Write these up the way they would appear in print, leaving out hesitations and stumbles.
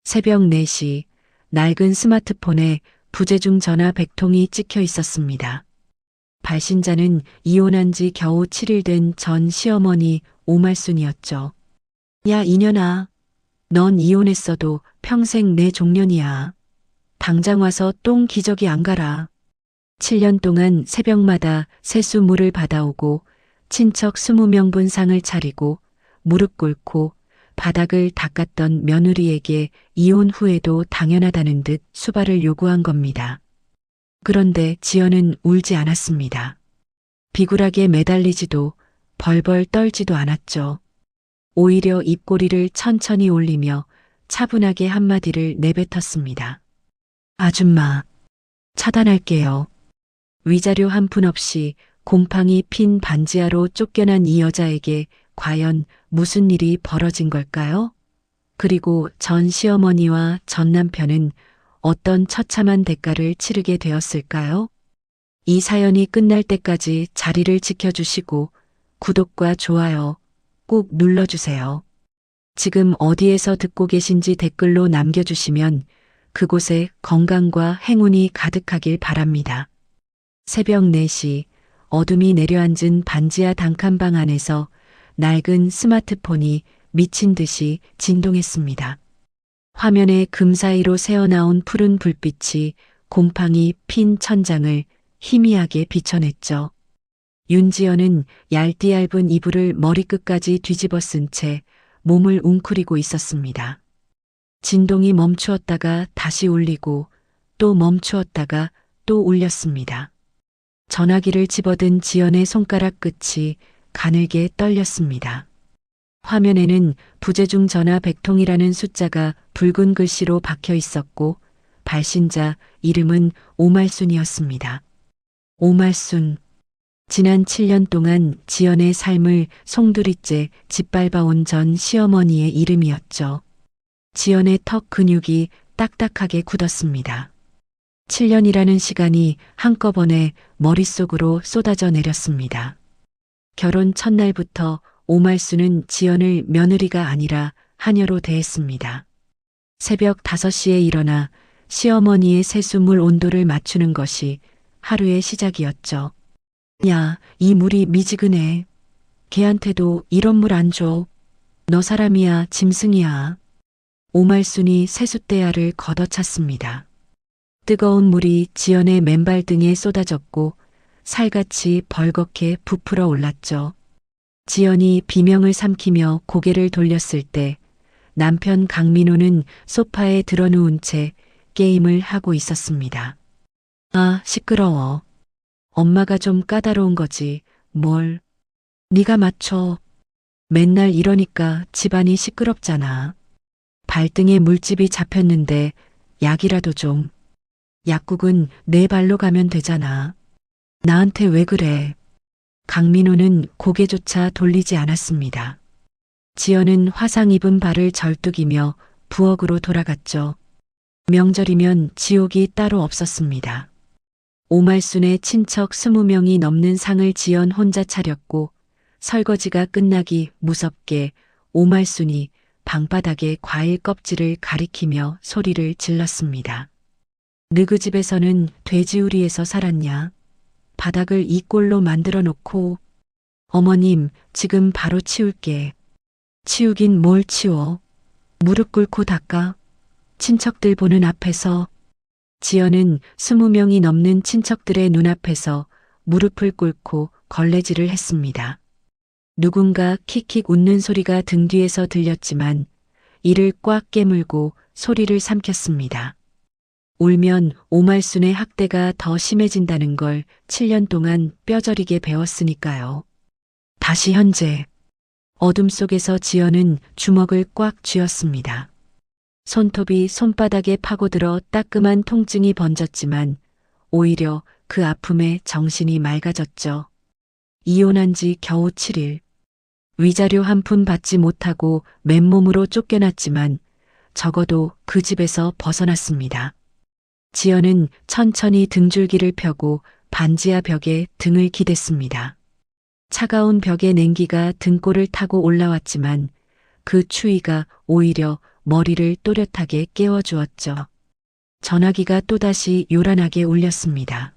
새벽 4시 낡은 스마트폰에 부재중 전화 100통이 찍혀 있었습니다. 발신자는 이혼한 지 겨우 7일 된 전 시어머니 오말순이었죠. 야 이년아, 넌 이혼했어도 평생 내 종년이야. 당장 와서 똥 기저귀 안 가라. 7년 동안 새벽마다 세수물을 받아오고 친척 20명분 상을 차리고 무릎 꿇고 바닥을 닦았던 며느리에게 이혼 후에도 당연하다는 듯 수발을 요구한 겁니다. 그런데 지연은 울지 않았습니다. 비굴하게 매달리지도 벌벌 떨지도 않았죠. 오히려 입꼬리를 천천히 올리며 차분하게 한마디를 내뱉었습니다. 아줌마, 차단할게요. 위자료 한 푼 없이 곰팡이 핀 반지하로 쫓겨난 이 여자에게 과연 무슨 일이 벌어진 걸까요? 그리고 전 시어머니와 전 남편은 어떤 처참한 대가를 치르게 되었을까요? 이 사연이 끝날 때까지 자리를 지켜주시고 구독과 좋아요 꼭 눌러주세요. 지금 어디에서 듣고 계신지 댓글로 남겨주시면 그곳에 건강과 행운이 가득하길 바랍니다. 새벽 4시 어둠이 내려앉은 반지하 단칸방 안에서 낡은 스마트폰이 미친 듯이 진동했습니다. 화면에 금 사이로 새어나온 푸른 불빛이 곰팡이 핀 천장을 희미하게 비춰냈죠. 윤지연은 얇디얇은 이불을 머리끝까지 뒤집어 쓴 채 몸을 웅크리고 있었습니다. 진동이 멈추었다가 다시 울리고 또 멈추었다가 또 울렸습니다. 전화기를 집어든 지연의 손가락 끝이 가늘게 떨렸습니다. 화면에는 부재중 전화 100통이라는 숫자가 붉은 글씨로 박혀 있었고 발신자 이름은 오말순이었습니다. 오말순. 지난 7년 동안 지연의 삶을 송두리째 짓밟아온 전 시어머니의 이름이었죠. 지연의 턱 근육이 딱딱하게 굳었습니다. 7년이라는 시간이 한꺼번에 머릿속으로 쏟아져 내렸습니다. 결혼 첫날부터 오말순은 지연을 며느리가 아니라 하녀로 대했습니다. 새벽 5시에 일어나 시어머니의 세수물 온도를 맞추는 것이 하루의 시작이었죠. 야, 이 물이 미지근해. 걔한테도 이런 물 안 줘. 너 사람이야, 짐승이야. 오말순이 세숫대야를 걷어찼습니다. 뜨거운 물이 지연의 맨발 등에 쏟아졌고 살같이 벌겋게 부풀어 올랐죠. 지연이 비명을 삼키며 고개를 돌렸을 때 남편 강민호는 소파에 드러누운 채 게임을 하고 있었습니다. 아, 시끄러워. 엄마가 좀 까다로운 거지. 뭘. 네가 맞춰. 맨날 이러니까 집안이 시끄럽잖아. 발등에 물집이 잡혔는데 약이라도 좀. 약국은 내 발로 가면 되잖아. 나한테 왜 그래? 강민호는 고개조차 돌리지 않았습니다. 지연은 화상 입은 발을 절뚝이며 부엌으로 돌아갔죠. 명절이면 지옥이 따로 없었습니다. 오말순의 친척 20명이 넘는 상을 지연 혼자 차렸고 설거지가 끝나기 무섭게 오말순이 방바닥에 과일 껍질을 가리키며 소리를 질렀습니다. 너그 집에서는 돼지우리에서 살았냐? 바닥을 이 꼴로 만들어 놓고. 어머님, 지금 바로 치울게. 치우긴 뭘 치워. 무릎 꿇고 닦아. 친척들 보는 앞에서. 지연은 20명이 넘는 친척들의 눈앞에서 무릎을 꿇고 걸레질을 했습니다. 누군가 킥킥 웃는 소리가 등 뒤에서 들렸지만 이를 꽉 깨물고 소리를 삼켰습니다. 울면 오말순의 학대가 더 심해진다는 걸 7년 동안 뼈저리게 배웠으니까요. 다시 현재. 어둠 속에서 지연은 주먹을 꽉 쥐었습니다. 손톱이 손바닥에 파고들어 따끔한 통증이 번졌지만 오히려 그 아픔에 정신이 맑아졌죠. 이혼한 지 겨우 7일. 위자료 한 푼 받지 못하고 맨몸으로 쫓겨났지만 적어도 그 집에서 벗어났습니다. 지연은 천천히 등줄기를 펴고 반지하 벽에 등을 기댔습니다. 차가운 벽의 냉기가 등골을 타고 올라왔지만 그 추위가 오히려 머리를 또렷하게 깨워주었죠. 전화기가 또다시 요란하게 울렸습니다.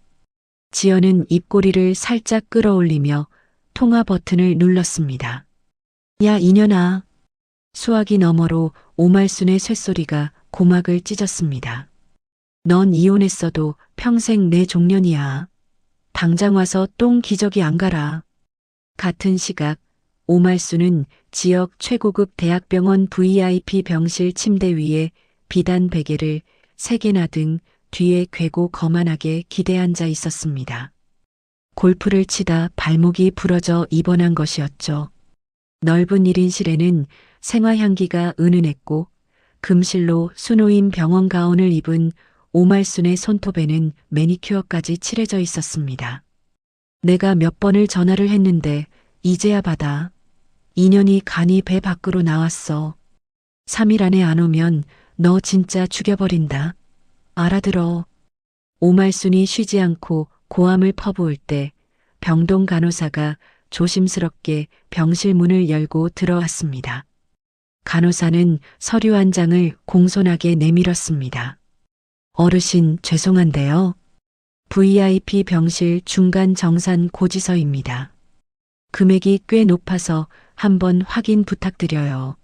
지연은 입꼬리를 살짝 끌어올리며 통화 버튼을 눌렀습니다. 야, 이년아. 수화기 너머로 오말순의 쇳소리가 고막을 찢었습니다. 넌 이혼했어도 평생 내 종년이야. 당장 와서 똥 기저귀 안 가라. 같은 시각 오말순은 지역 최고급 대학병원 VIP 병실 침대 위에 비단 베개를 3개나 등 뒤에 괴고 거만하게 기대앉아 있었습니다. 골프를 치다 발목이 부러져 입원한 것이었죠. 넓은 1인실에는 생화향기가 은은했고 금실로 수놓인 병원 가운을 입은 오말순의 손톱에는 매니큐어까지 칠해져 있었습니다. 내가 몇 번을 전화를 했는데 이제야 받아. 2년이 간이 배 밖으로 나왔어. 3일 안에 안 오면 너 진짜 죽여버린다. 알아들어. 오말순이 쉬지 않고 고함을 퍼부을 때 병동 간호사가 조심스럽게 병실 문을 열고 들어왔습니다. 간호사는 서류 한 장을 공손하게 내밀었습니다. 어르신 죄송한데요. VIP 병실 중간 정산 고지서입니다. 금액이 꽤 높아서 한번 확인 부탁드려요.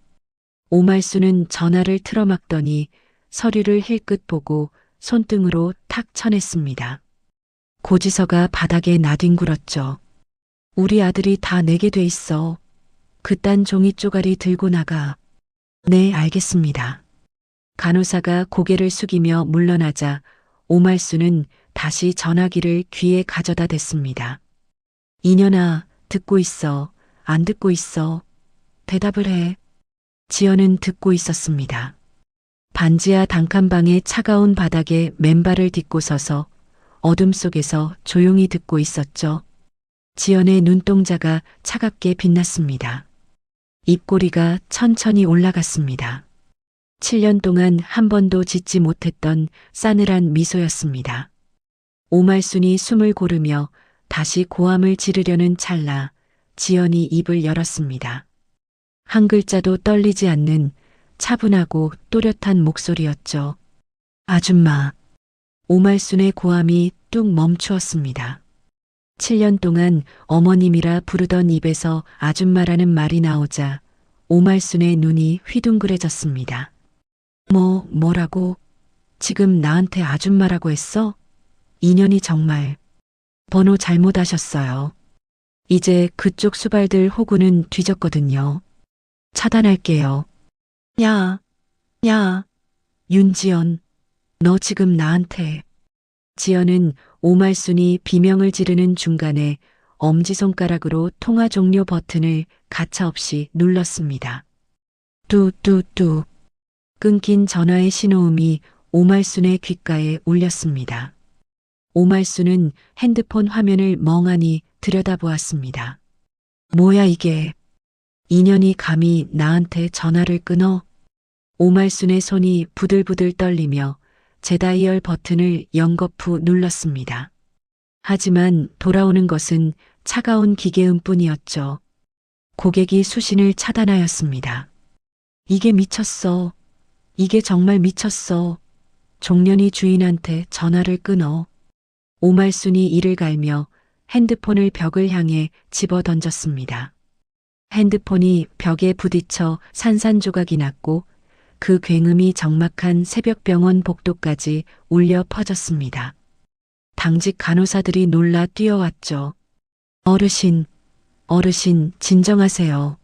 오말순은 전화를 틀어막더니 서류를 힐끗 보고 손등으로 탁 쳐냈습니다. 고지서가 바닥에 나뒹굴었죠. 우리 아들이 다 내게 돼 있어. 그딴 종이 쪼가리 들고 나가. 네, 알겠습니다. 간호사가 고개를 숙이며 물러나자 오말순은 다시 전화기를 귀에 가져다 댔습니다. 이년아, 듣고 있어. 안 듣고 있어. 대답을 해. 지연은 듣고 있었습니다. 반지하 단칸방의 차가운 바닥에 맨발을 딛고 서서 어둠 속에서 조용히 듣고 있었죠. 지연의 눈동자가 차갑게 빛났습니다. 입꼬리가 천천히 올라갔습니다. 7년 동안 한 번도 짓지 못했던 싸늘한 미소였습니다. 오말순이 숨을 고르며 다시 고함을 지르려는 찰나 지연이 입을 열었습니다. 한 글자도 떨리지 않는 차분하고 또렷한 목소리였죠. 아줌마. 오말순의 고함이 뚝 멈추었습니다. 7년 동안 어머님이라 부르던 입에서 아줌마라는 말이 나오자 오말순의 눈이 휘둥그레졌습니다. 뭐라고? 지금 나한테 아줌마라고 했어? 인연이 정말 번호 잘못하셨어요. 이제 그쪽 수발들 호구는 뒤졌거든요. 차단할게요. 야, 윤지연, 너 지금 나한테. 지연은 오말순이 비명을 지르는 중간에 엄지손가락으로 통화 종료 버튼을 가차없이 눌렀습니다. 뚜뚜뚜. 끊긴 전화의 신호음이 오말순의 귓가에 울렸습니다. 오말순은 핸드폰 화면을 멍하니 들여다보았습니다. 뭐야 이게? 인연이 감히 나한테 전화를 끊어? 오말순의 손이 부들부들 떨리며 재다이얼 버튼을 연거푸 눌렀습니다. 하지만 돌아오는 것은 차가운 기계음뿐이었죠. 고객이 수신을 차단하였습니다. 이게 미쳤어. 이게 정말 미쳤어. 종년이 주인한테 전화를 끊어. 오말순이 이를 갈며 핸드폰을 벽을 향해 집어 던졌습니다. 핸드폰이 벽에 부딪혀 산산조각이 났고 그 굉음이 적막한 새벽병원 복도까지 울려 퍼졌습니다. 당직 간호사들이 놀라 뛰어왔죠. 어르신, 진정하세요.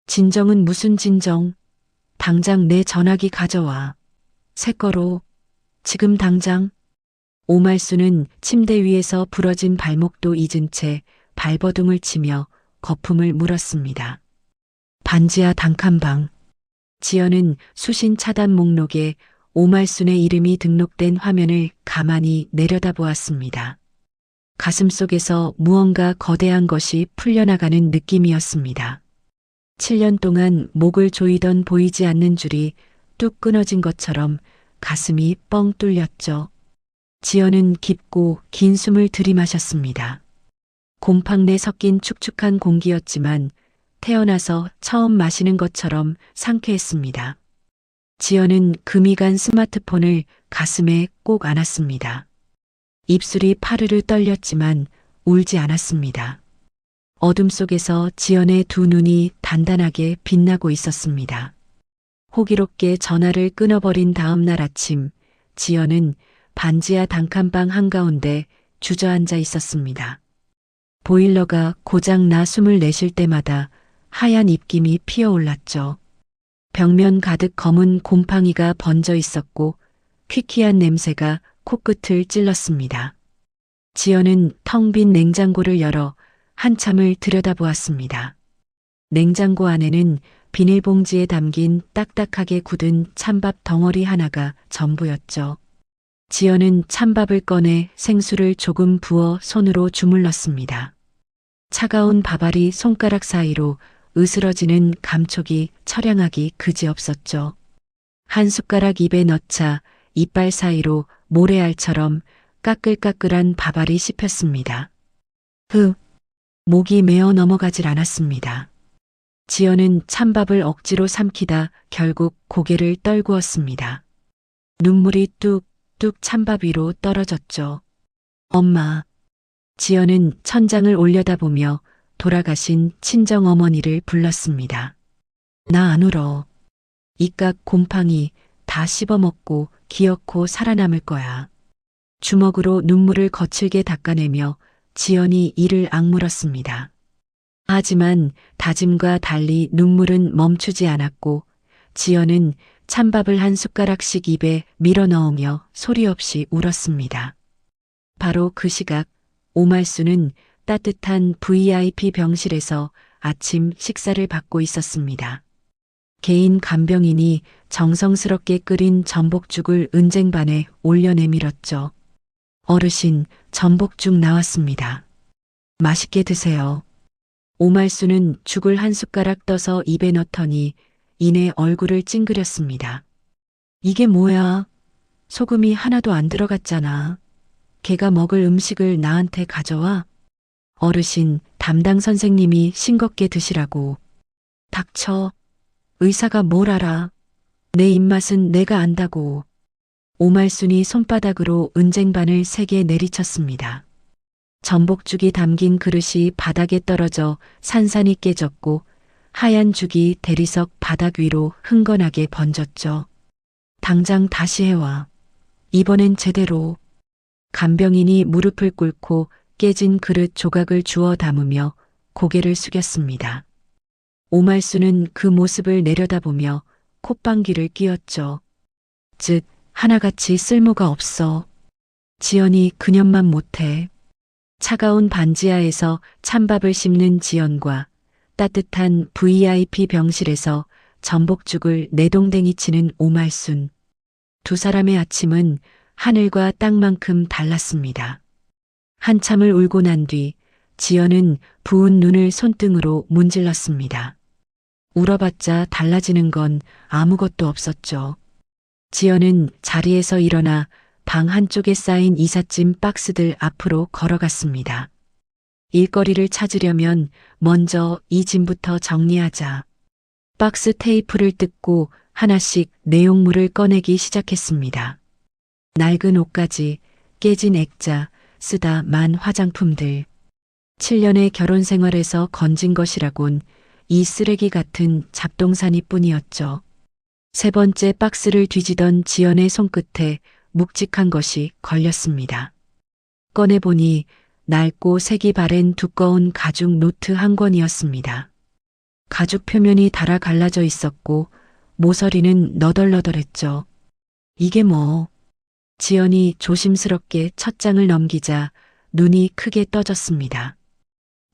진정은 무슨 진정? 당장 내 전화기 가져와. 새 거로. 지금 당장. 오말순은 침대 위에서 부러진 발목도 잊은 채 발버둥을 치며 거품을 물었습니다. 반지하 단칸방. 지연은 수신 차단 목록에 오말순의 이름이 등록된 화면을 가만히 내려다보았습니다. 가슴속에서 무언가 거대한 것이 풀려나가는 느낌이었습니다. 7년 동안 목을 조이던 보이지 않는 줄이 뚝 끊어진 것처럼 가슴이 뻥 뚫렸죠. 지연은 깊고 긴 숨을 들이마셨습니다. 곰팡 내 섞인 축축한 공기였지만 태어나서 처음 마시는 것처럼 상쾌했습니다. 지연은 금이 간 스마트폰을 가슴에 꼭 안았습니다. 입술이 파르르 떨렸지만 울지 않았습니다. 어둠 속에서 지연의 두 눈이 단단하게 빛나고 있었습니다. 호기롭게 전화를 끊어버린 다음 날 아침, 지연은 반지하 단칸방 한가운데 주저앉아 있었습니다. 보일러가 고장나 숨을 내쉴 때마다 하얀 입김이 피어올랐죠. 벽면 가득 검은 곰팡이가 번져 있었고 퀴퀴한 냄새가 코끝을 찔렀습니다. 지연은 텅 빈 냉장고를 열어 한참을 들여다보았습니다. 냉장고 안에는 비닐봉지에 담긴 딱딱하게 굳은 찬밥 덩어리 하나가 전부였죠. 지연은 찬밥을 꺼내 생수를 조금 부어 손으로 주물렀습니다. 차가운 밥알이 손가락 사이로 으스러지는 감촉이 처량하기 그지없었죠. 한 숟가락 입에 넣자 이빨 사이로 모래알처럼 까끌까끌한 밥알이 씹혔습니다. 목이 메어 넘어가질 않았습니다. 지연은 찬밥을 억지로 삼키다 결국 고개를 떨구었습니다. 눈물이 뚝뚝 찬밥 위로 떨어졌죠. 엄마. 지연은 천장을 올려다보며 돌아가신 친정어머니를 불렀습니다. 나 안 울어. 이깟 곰팡이 다 씹어먹고 기어코 살아남을 거야. 주먹으로 눈물을 거칠게 닦아내며 지연이 이를 악물었습니다. 하지만 다짐과 달리 눈물은 멈추지 않았고 지연은 찬밥을 한 숟가락씩 입에 밀어넣으며 소리 없이 울었습니다. 바로 그 시각 오말수는 따뜻한 VIP 병실에서 아침 식사를 받고 있었습니다. 개인 간병인이 정성스럽게 끓인 전복죽을 은쟁반에 올려 내밀었죠. 어르신, 전복죽 나왔습니다. 맛있게 드세요. 오말수는 죽을 한 숟가락 떠서 입에 넣더니 이내 얼굴을 찡그렸습니다. 이게 뭐야? 소금이 하나도 안 들어갔잖아. 걔가 먹을 음식을 나한테 가져와? 어르신, 담당 선생님이 싱겁게 드시라고. 닥쳐. 의사가 뭘 알아. 내 입맛은 내가 안다고. 오말순이 손바닥으로 은쟁반을 3개 내리쳤습니다. 전복죽이 담긴 그릇이 바닥에 떨어져 산산이 깨졌고 하얀 죽이 대리석 바닥 위로 흥건하게 번졌죠. 당장 다시 해와. 이번엔 제대로. 간병인이 무릎을 꿇고 깨진 그릇 조각을 주워 담으며 고개를 숙였습니다. 오말수는 그 모습을 내려다보며 콧방귀를 뀌었죠. 즉, 하나같이 쓸모가 없어. 지연이 그년만 못해. 차가운 반지하에서 찬밥을 씹는 지연과 따뜻한 VIP 병실에서 전복죽을 내동댕이 치는 오말순. 두 사람의 아침은 하늘과 땅만큼 달랐습니다. 한참을 울고 난 뒤 지연은 부은 눈을 손등으로 문질렀습니다. 울어봤자 달라지는 건 아무것도 없었죠. 지연은 자리에서 일어나 방 한쪽에 쌓인 이삿짐 박스들 앞으로 걸어갔습니다. 일거리를 찾으려면 먼저 이 짐부터 정리하자. 박스 테이프를 뜯고 하나씩 내용물을 꺼내기 시작했습니다. 낡은 옷가지, 깨진 액자, 쓰다 만 화장품들. 7년의 결혼 생활에서 건진 것이라곤 이 쓰레기 같은 잡동사니 뿐이었죠. 3번째 박스를 뒤지던 지연의 손끝에 묵직한 것이 걸렸습니다. 꺼내보니 낡고 색이 바랜 두꺼운 가죽 노트 한 권이었습니다. 가죽 표면이 달아 갈라져 있었고 모서리는 너덜너덜했죠. 이게 뭐? 지연이 조심스럽게 첫 장을 넘기자 눈이 크게 떠졌습니다.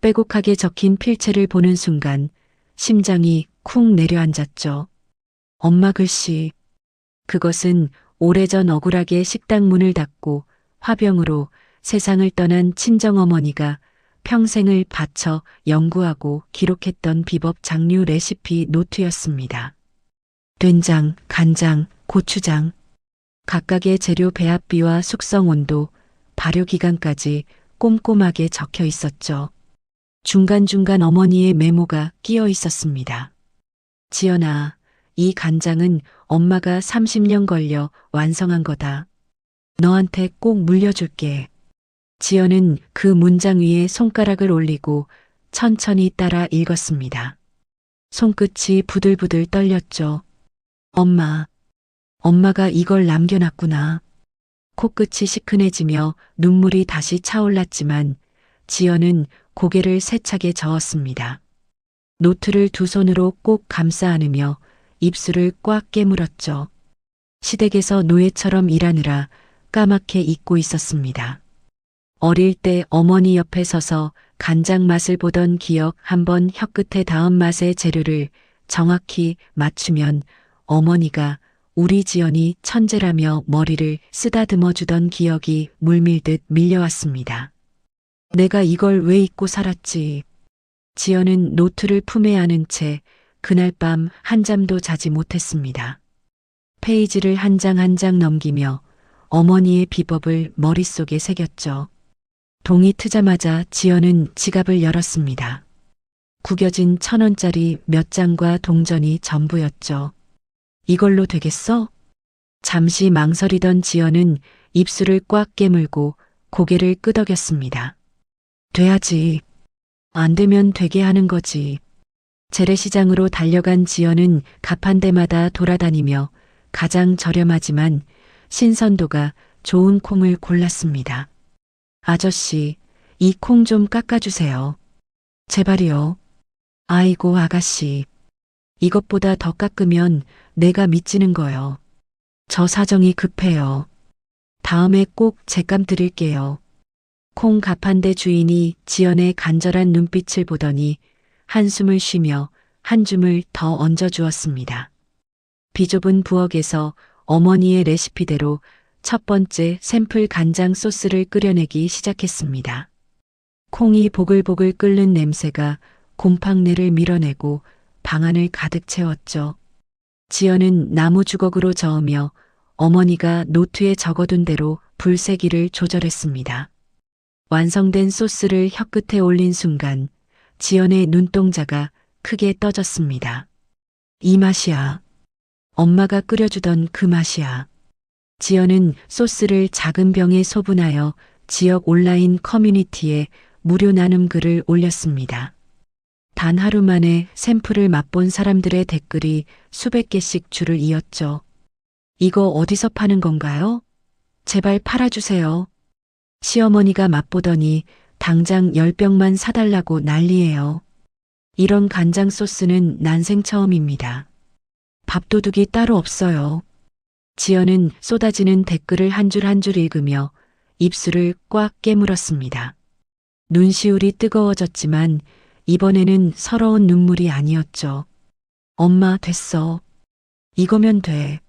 빼곡하게 적힌 필체를 보는 순간 심장이 쿵 내려앉았죠. 엄마 글씨. 그것은 오래전 억울하게 식당 문을 닫고 화병으로 세상을 떠난 친정어머니가 평생을 바쳐 연구하고 기록했던 비법 장류 레시피 노트였습니다. 된장, 간장, 고추장, 각각의 재료 배합비와 숙성 온도, 발효기간까지 꼼꼼하게 적혀 있었죠. 중간중간 어머니의 메모가 끼어 있었습니다. 지연아, 이 간장은 엄마가 30년 걸려 완성한 거다. 너한테 꼭 물려줄게. 지연은 그 문장 위에 손가락을 올리고 천천히 따라 읽었습니다. 손끝이 부들부들 떨렸죠. 엄마가 이걸 남겨놨구나. 코끝이 시큰해지며 눈물이 다시 차올랐지만 지연은 고개를 세차게 저었습니다. 노트를 두 손으로 꼭 감싸 안으며 입술을 꽉 깨물었죠. 시댁에서 노예처럼 일하느라 까맣게 잊고 있었습니다. 어릴 때 어머니 옆에 서서 간장 맛을 보던 기억, 한번 혀끝에 닿은 맛의 재료를 정확히 맞추면 어머니가 우리 지연이 천재라며 머리를 쓰다듬어 주던 기억이 물밀듯 밀려왔습니다. 내가 이걸 왜 잊고 살았지? 지연은 노트를 품에 안은 채 그날 밤 한잠도 자지 못했습니다. 페이지를 한 장 한 장 넘기며 어머니의 비법을 머릿속에 새겼죠. 동이 트자마자 지연은 지갑을 열었습니다. 구겨진 1,000원짜리 몇 장과 동전이 전부였죠. 이걸로 되겠어? 잠시 망설이던 지연은 입술을 꽉 깨물고 고개를 끄덕였습니다. 돼야지. 안 되면 되게 하는 거지. 재래시장으로 달려간 지연은 가판 대마다 돌아다니며 가장 저렴하지만 신선도가 좋은 콩을 골랐습니다. 아저씨, 이 콩 좀 깎아주세요. 제발이요. 아이고 아가씨. 이것보다 더 깎으면 내가 미치는 거요. 저 사정이 급해요. 다음에 꼭 죗감 드릴게요. 콩 가판대 주인이 지연의 간절한 눈빛을 보더니 한숨을 쉬며 한 줌을 더 얹어주었습니다. 비좁은 부엌에서 어머니의 레시피대로 첫 번째 샘플 간장 소스를 끓여내기 시작했습니다. 콩이 보글보글 끓는 냄새가 곰팡내를 밀어내고 방안을 가득 채웠죠. 지연은 나무 주걱으로 저으며 어머니가 노트에 적어둔 대로 불세기를 조절했습니다. 완성된 소스를 혀끝에 올린 순간 지연의 눈동자가 크게 떠졌습니다. 이 맛이야. 엄마가 끓여주던 그 맛이야. 지연은 소스를 작은 병에 소분하여 지역 온라인 커뮤니티에 무료 나눔 글을 올렸습니다. 단 하루 만에 샘플을 맛본 사람들의 댓글이 수백 개씩 줄을 이었죠. 이거 어디서 파는 건가요? 제발 팔아주세요. 시어머니가 맛보더니 당장 10병만 사달라고 난리예요. 이런 간장 소스는 난생 처음입니다. 밥도둑이 따로 없어요. 지연은 쏟아지는 댓글을 한 줄 한 줄 읽으며 입술을 꽉 깨물었습니다. 눈시울이 뜨거워졌지만 이번에는 서러운 눈물이 아니었죠. 엄마 됐어. 이거면 돼.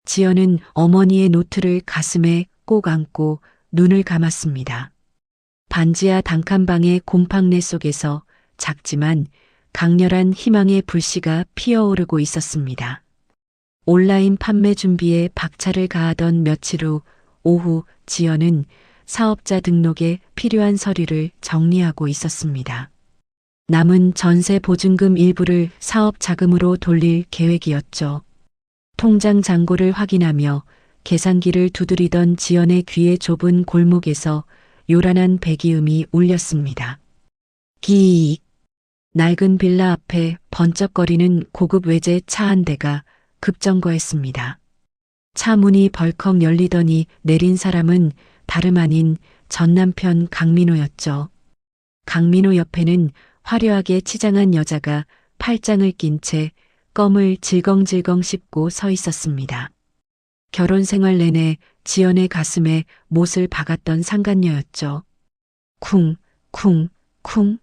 지연은 어머니의 노트를 가슴에 꼭 안고 눈을 감았습니다. 반지하 단칸방의 곰팡내 속에서 작지만 강렬한 희망의 불씨가 피어오르고 있었습니다. 온라인 판매 준비에 박차를 가하던 며칠 후 오후 지연은 사업자 등록에 필요한 서류를 정리하고 있었습니다. 남은 전세 보증금 일부를 사업 자금으로 돌릴 계획이었죠. 통장 잔고를 확인하며 계산기를 두드리던 지연의 귀에 좁은 골목에서 요란한 배기음이 울렸습니다. 기익. 낡은 빌라 앞에 번쩍거리는 고급 외제 차 한 대가 급정거했습니다. 차 문이 벌컥 열리더니 내린 사람은 다름 아닌 전 남편 강민호였죠. 강민호 옆에는 화려하게 치장한 여자가 팔짱을 낀 채 껌을 질겅질겅 씹고 서 있었습니다. 결혼 생활 내내 지연의 가슴에 못을 박았던 상간녀였죠. 쿵, 쿵, 쿵.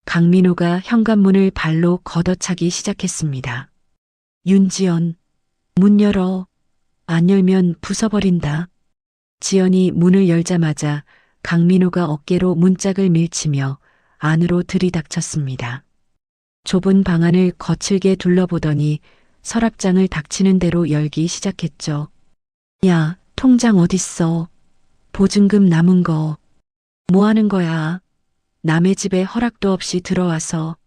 강민호가 현관문을 발로 걷어차기 시작했습니다. 윤지연, 문 열어. 안 열면 부숴버린다. 지연이 문을 열자마자 강민호가 어깨로 문짝을 밀치며 안으로 들이닥쳤습니다. 좁은 방 안을 거칠게 둘러보더니 서랍장을 닥치는 대로 열기 시작했죠. 야, 통장 어딨어? 보증금 남은 거. 뭐 하는 거야? 남의 집에 허락도 없이 들어와서.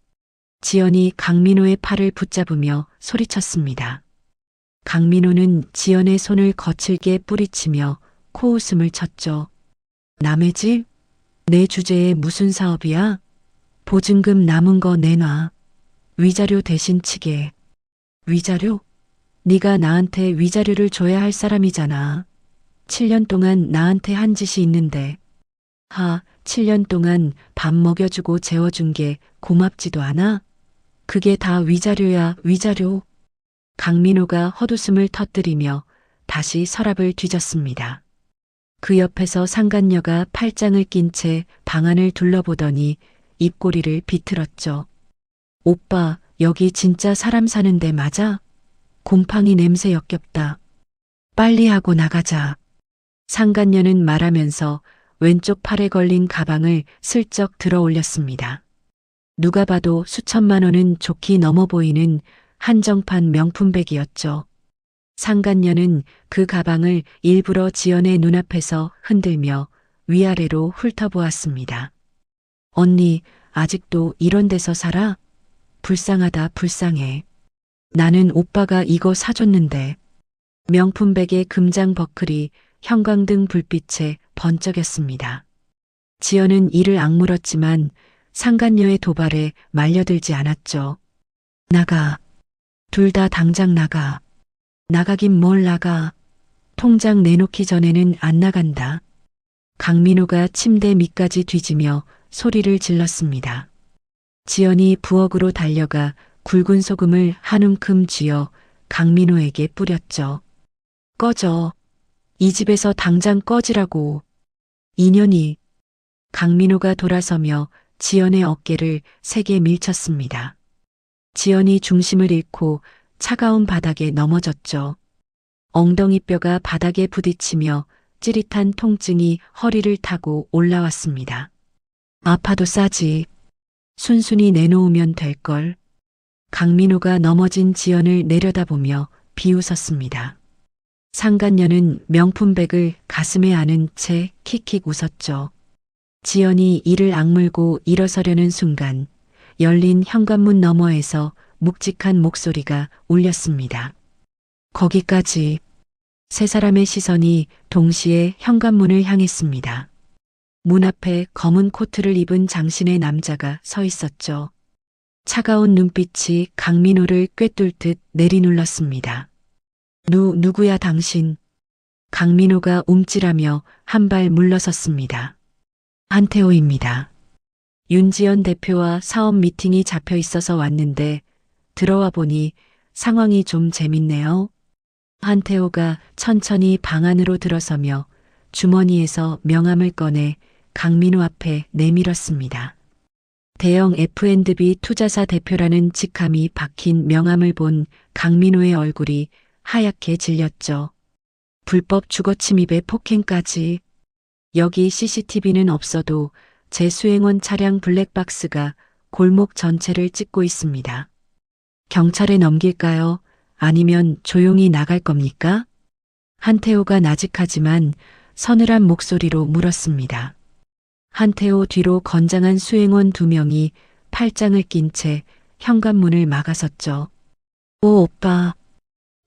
지연이 강민호의 팔을 붙잡으며 소리쳤습니다. 강민호는 지연의 손을 거칠게 뿌리치며 코웃음을 쳤죠. 남의 집? 내 주제에 무슨 사업이야? 보증금 남은 거 내놔. 위자료 대신 치게. 위자료? 네가 나한테 위자료를 줘야 할 사람이잖아. 7년 동안 나한테 한 짓이 있는데. 7년 동안 밥 먹여주고 재워준 게 고맙지도 않아? 그게 다 위자료야, 위자료. 강민호가 헛웃음을 터뜨리며 다시 서랍을 뒤졌습니다. 그 옆에서 상간녀가 팔짱을 낀 채 방안을 둘러보더니 입꼬리를 비틀었죠. 오빠, 여기 진짜 사람 사는 데 맞아? 곰팡이 냄새 역겹다. 빨리 하고 나가자. 상간녀는 말하면서 왼쪽 팔에 걸린 가방을 슬쩍 들어 올렸습니다. 누가 봐도 수천만 원은 좋게 넘어 보이는 한정판 명품백이었죠. 상간녀는 그 가방을 일부러 지연의 눈앞에서 흔들며 위아래로 훑어보았습니다. 언니, 아직도 이런 데서 살아? 불쌍하다, 불쌍해. 나는 오빠가 이거 사줬는데. 명품백의 금장 버클이 형광등 불빛에 번쩍였습니다. 지연은 이를 악물었지만 상간녀의 도발에 말려들지 않았죠. 나가. 둘 다 당장 나가. 나가긴 뭘 나가. 통장 내놓기 전에는 안 나간다. 강민호가 침대 밑까지 뒤지며 소리를 질렀습니다. 지연이 부엌으로 달려가 굵은 소금을 한 움큼 쥐어 강민호에게 뿌렸죠. 꺼져. 이 집에서 당장 꺼지라고. 인연이. 강민호가 돌아서며 지연의 어깨를 세게 밀쳤습니다. 지연이 중심을 잃고 차가운 바닥에 넘어졌죠. 엉덩이뼈가 바닥에 부딪히며 찌릿한 통증이 허리를 타고 올라왔습니다. 아파도 싸지. 순순히 내놓으면 될걸. 강민호가 넘어진 지연을 내려다보며 비웃었습니다. 상간녀는 명품백을 가슴에 안은 채 킥킥 웃었죠. 지연이 이를 악물고 일어서려는 순간 열린 현관문 너머에서 묵직한 목소리가 울렸습니다. 거기까지. 세 사람의 시선이 동시에 현관문을 향했습니다. 문 앞에 검은 코트를 입은 장신의 남자가 서 있었죠. 차가운 눈빛이 강민호를 꿰뚫듯 내리눌렀습니다. 누구야 당신? 강민호가 움찔하며 한 발 물러섰습니다. 한태호입니다. 윤지연 대표와 사업 미팅이 잡혀 있어서 왔는데 들어와 보니 상황이 좀 재밌네요. 한태호가 천천히 방 안으로 들어서며 주머니에서 명함을 꺼내 강민호 앞에 내밀었습니다. 대형 F&B 투자사 대표라는 직함이 박힌 명함을 본 강민호의 얼굴이 하얗게 질렸죠. 불법 주거침입에 폭행까지. 여기 CCTV는 없어도 제 수행원 차량 블랙박스가 골목 전체를 찍고 있습니다. 경찰에 넘길까요? 아니면 조용히 나갈 겁니까? 한태호가 나직하지만 서늘한 목소리로 물었습니다. 한태호 뒤로 건장한 수행원 2명이 팔짱을 낀 채 현관문을 막아섰죠. 오, 오빠.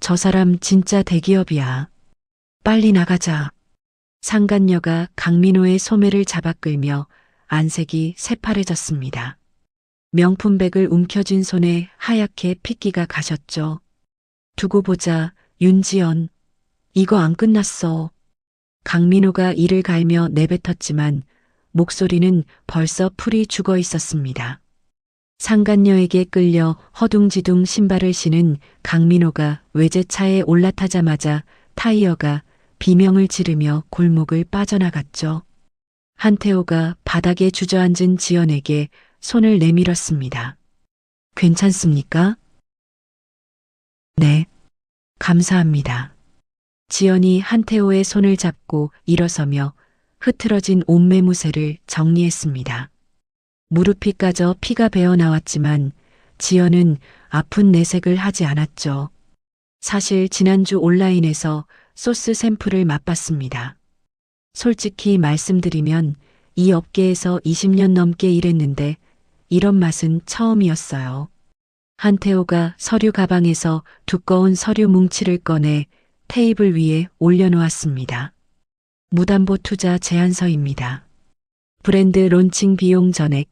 저 사람 진짜 대기업이야. 빨리 나가자. 상간녀가 강민호의 소매를 잡아 끌며 안색이 새파래졌습니다. 명품백을 움켜쥔 손에 하얗게 핏기가 가셨죠. 두고 보자, 윤지연. 이거 안 끝났어. 강민호가 이를 갈며 내뱉었지만 목소리는 벌써 풀이 죽어 있었습니다. 상간녀에게 끌려 허둥지둥 신발을 신은 강민호가 외제차에 올라타자마자 타이어가 비명을 지르며 골목을 빠져나갔죠. 한태호가 바닥에 주저앉은 지연에게 손을 내밀었습니다. 괜찮습니까? 네, 감사합니다. 지연이 한태호의 손을 잡고 일어서며 흐트러진 옷매무새를 정리했습니다. 무릎이 까져 피가 배어 나왔지만 지연은 아픈 내색을 하지 않았죠. 사실 지난주 온라인에서 소스 샘플을 맛봤습니다. 솔직히 말씀드리면 이 업계에서 20년 넘게 일했는데 이런 맛은 처음이었어요. 한태호가 서류 가방에서 두꺼운 서류 뭉치를 꺼내 테이블 위에 올려놓았습니다. 무담보 투자 제안서입니다. 브랜드 론칭 비용 전액,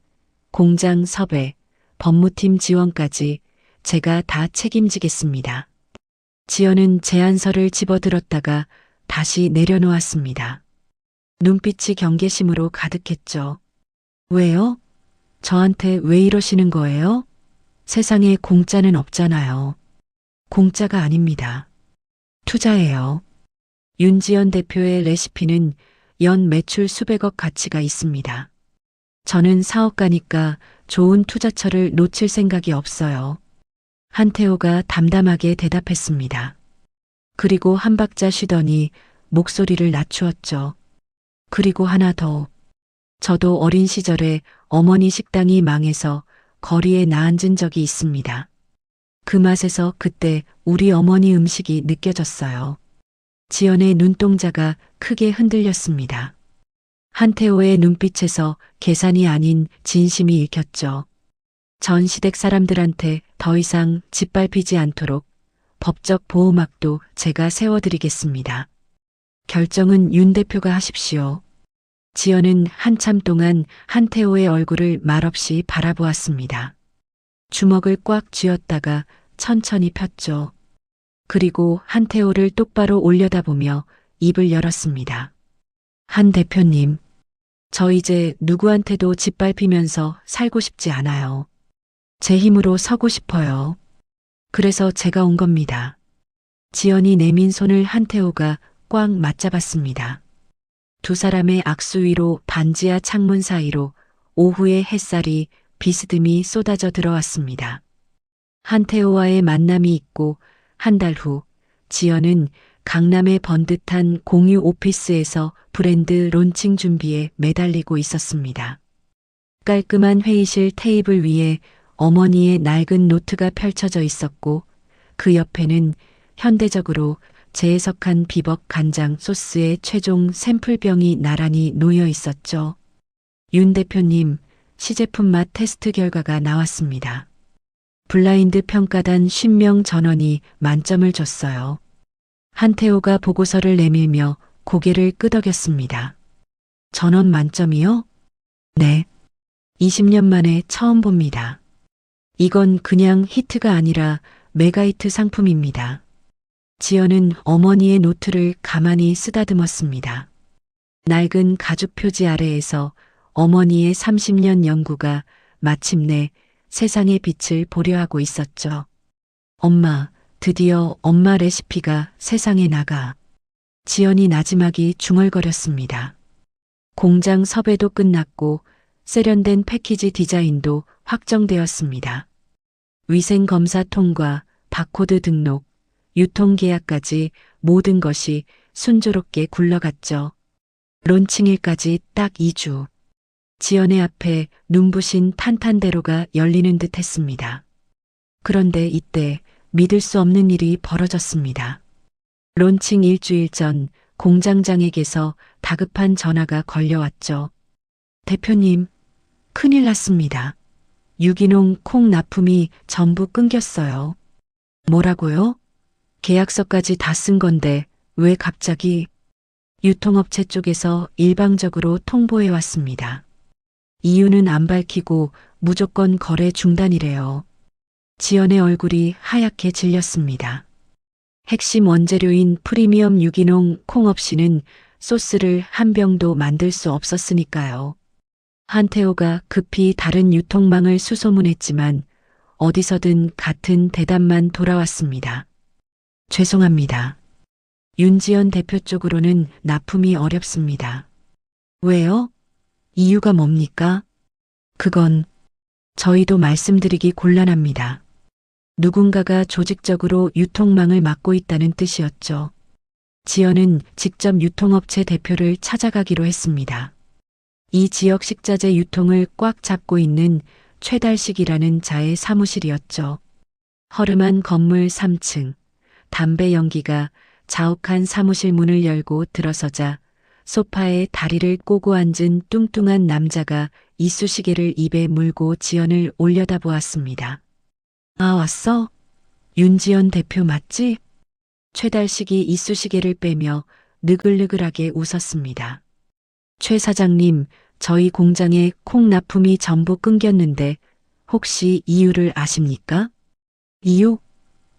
공장 섭외, 법무팀 지원까지 제가 다 책임지겠습니다. 지연은 제안서를 집어들었다가 다시 내려놓았습니다. 눈빛이 경계심으로 가득했죠. 왜요? 저한테 왜 이러시는 거예요? 세상에 공짜는 없잖아요. 공짜가 아닙니다. 투자예요. 윤지연 대표의 레시피는 연 매출 수백억 가치가 있습니다. 저는 사업가니까 좋은 투자처를 놓칠 생각이 없어요. 한태호가 담담하게 대답했습니다. 그리고 한 박자 쉬더니 목소리를 낮추었죠. 그리고 하나 더. 저도 어린 시절에 어머니 식당이 망해서 거리에 나앉은 적이 있습니다. 그 맛에서 그때 우리 어머니 음식이 느껴졌어요. 지연의 눈동자가 크게 흔들렸습니다. 한태호의 눈빛에서 계산이 아닌 진심이 읽혔죠. 전 시댁 사람들한테 더 이상 짓밟히지 않도록 법적 보호막도 제가 세워드리겠습니다. 결정은 윤 대표가 하십시오. 지연은 한참 동안 한태호의 얼굴을 말없이 바라보았습니다. 주먹을 꽉 쥐었다가 천천히 폈죠. 그리고 한태호를 똑바로 올려다보며 입을 열었습니다. 한 대표님, 저 이제 누구한테도 짓밟히면서 살고 싶지 않아요. 제 힘으로 서고 싶어요. 그래서 제가 온 겁니다. 지연이 내민 손을 한태호가 꽉 맞잡았습니다. 두 사람의 악수 위로 반지하 창문 사이로 오후의 햇살이 비스듬히 쏟아져 들어왔습니다. 한태호와의 만남이 있고 한 달 후 지연은 강남의 번듯한 공유 오피스에서 브랜드 론칭 준비에 매달리고 있었습니다. 깔끔한 회의실 테이블 위에 어머니의 낡은 노트가 펼쳐져 있었고 그 옆에는 현대적으로 재해석한 비법 간장 소스의 최종 샘플병이 나란히 놓여 있었죠. 윤 대표님, 시제품 맛 테스트 결과가 나왔습니다. 블라인드 평가단 10명 전원이 만점을 줬어요. 한태호가 보고서를 내밀며 고개를 끄덕였습니다. 전원 만점이요? 네. 20년 만에 처음 봅니다. 이건 그냥 히트가 아니라 메가히트 상품입니다. 지연은 어머니의 노트를 가만히 쓰다듬었습니다. 낡은 가죽 표지 아래에서 어머니의 30년 연구가 마침내 세상의 빛을 보려 하고 있었죠. 엄마, 드디어 엄마 레시피가 세상에 나가. 지연이 나지막이 중얼거렸습니다. 공장 섭외도 끝났고 세련된 패키지 디자인도 확정되었습니다. 위생검사 통과, 바코드 등록, 유통계약까지 모든 것이 순조롭게 굴러갔죠. 론칭일까지 딱 2주. 지연의 앞에 눈부신 탄탄대로가 열리는 듯 했습니다. 그런데 이때 믿을 수 없는 일이 벌어졌습니다. 론칭 일주일 전 공장장에게서 다급한 전화가 걸려왔죠. 대표님, 큰일 났습니다. 유기농 콩 납품이 전부 끊겼어요. 뭐라고요? 계약서까지 다 쓴 건데 왜 갑자기? 유통업체 쪽에서 일방적으로 통보해 왔습니다. 이유는 안 밝히고 무조건 거래 중단이래요. 지연의 얼굴이 하얗게 질렸습니다. 핵심 원재료인 프리미엄 유기농 콩 없이는 소스를 한 병도 만들 수 없었으니까요. 한태호가 급히 다른 유통망을 수소문했지만 어디서든 같은 대답만 돌아왔습니다. 죄송합니다. 윤지연 대표 쪽으로는 납품이 어렵습니다. 왜요? 이유가 뭡니까? 그건 저희도 말씀드리기 곤란합니다. 누군가가 조직적으로 유통망을 막고 있다는 뜻이었죠. 지연은 직접 유통업체 대표를 찾아가기로 했습니다. 이 지역 식자재 유통을 꽉 잡고 있는 최달식이라는 자의 사무실이었죠. 허름한 건물 3층, 담배 연기가 자욱한 사무실 문을 열고 들어서자 소파에 다리를 꼬고 앉은 뚱뚱한 남자가 이쑤시개를 입에 물고 지연을 올려다보았습니다. 아, 왔어? 윤지연 대표 맞지? 최달식이 이쑤시개를 빼며 느글느글하게 웃었습니다. 최 사장님, 저희 공장에 콩 납품이 전부 끊겼는데 혹시 이유를 아십니까? 이유?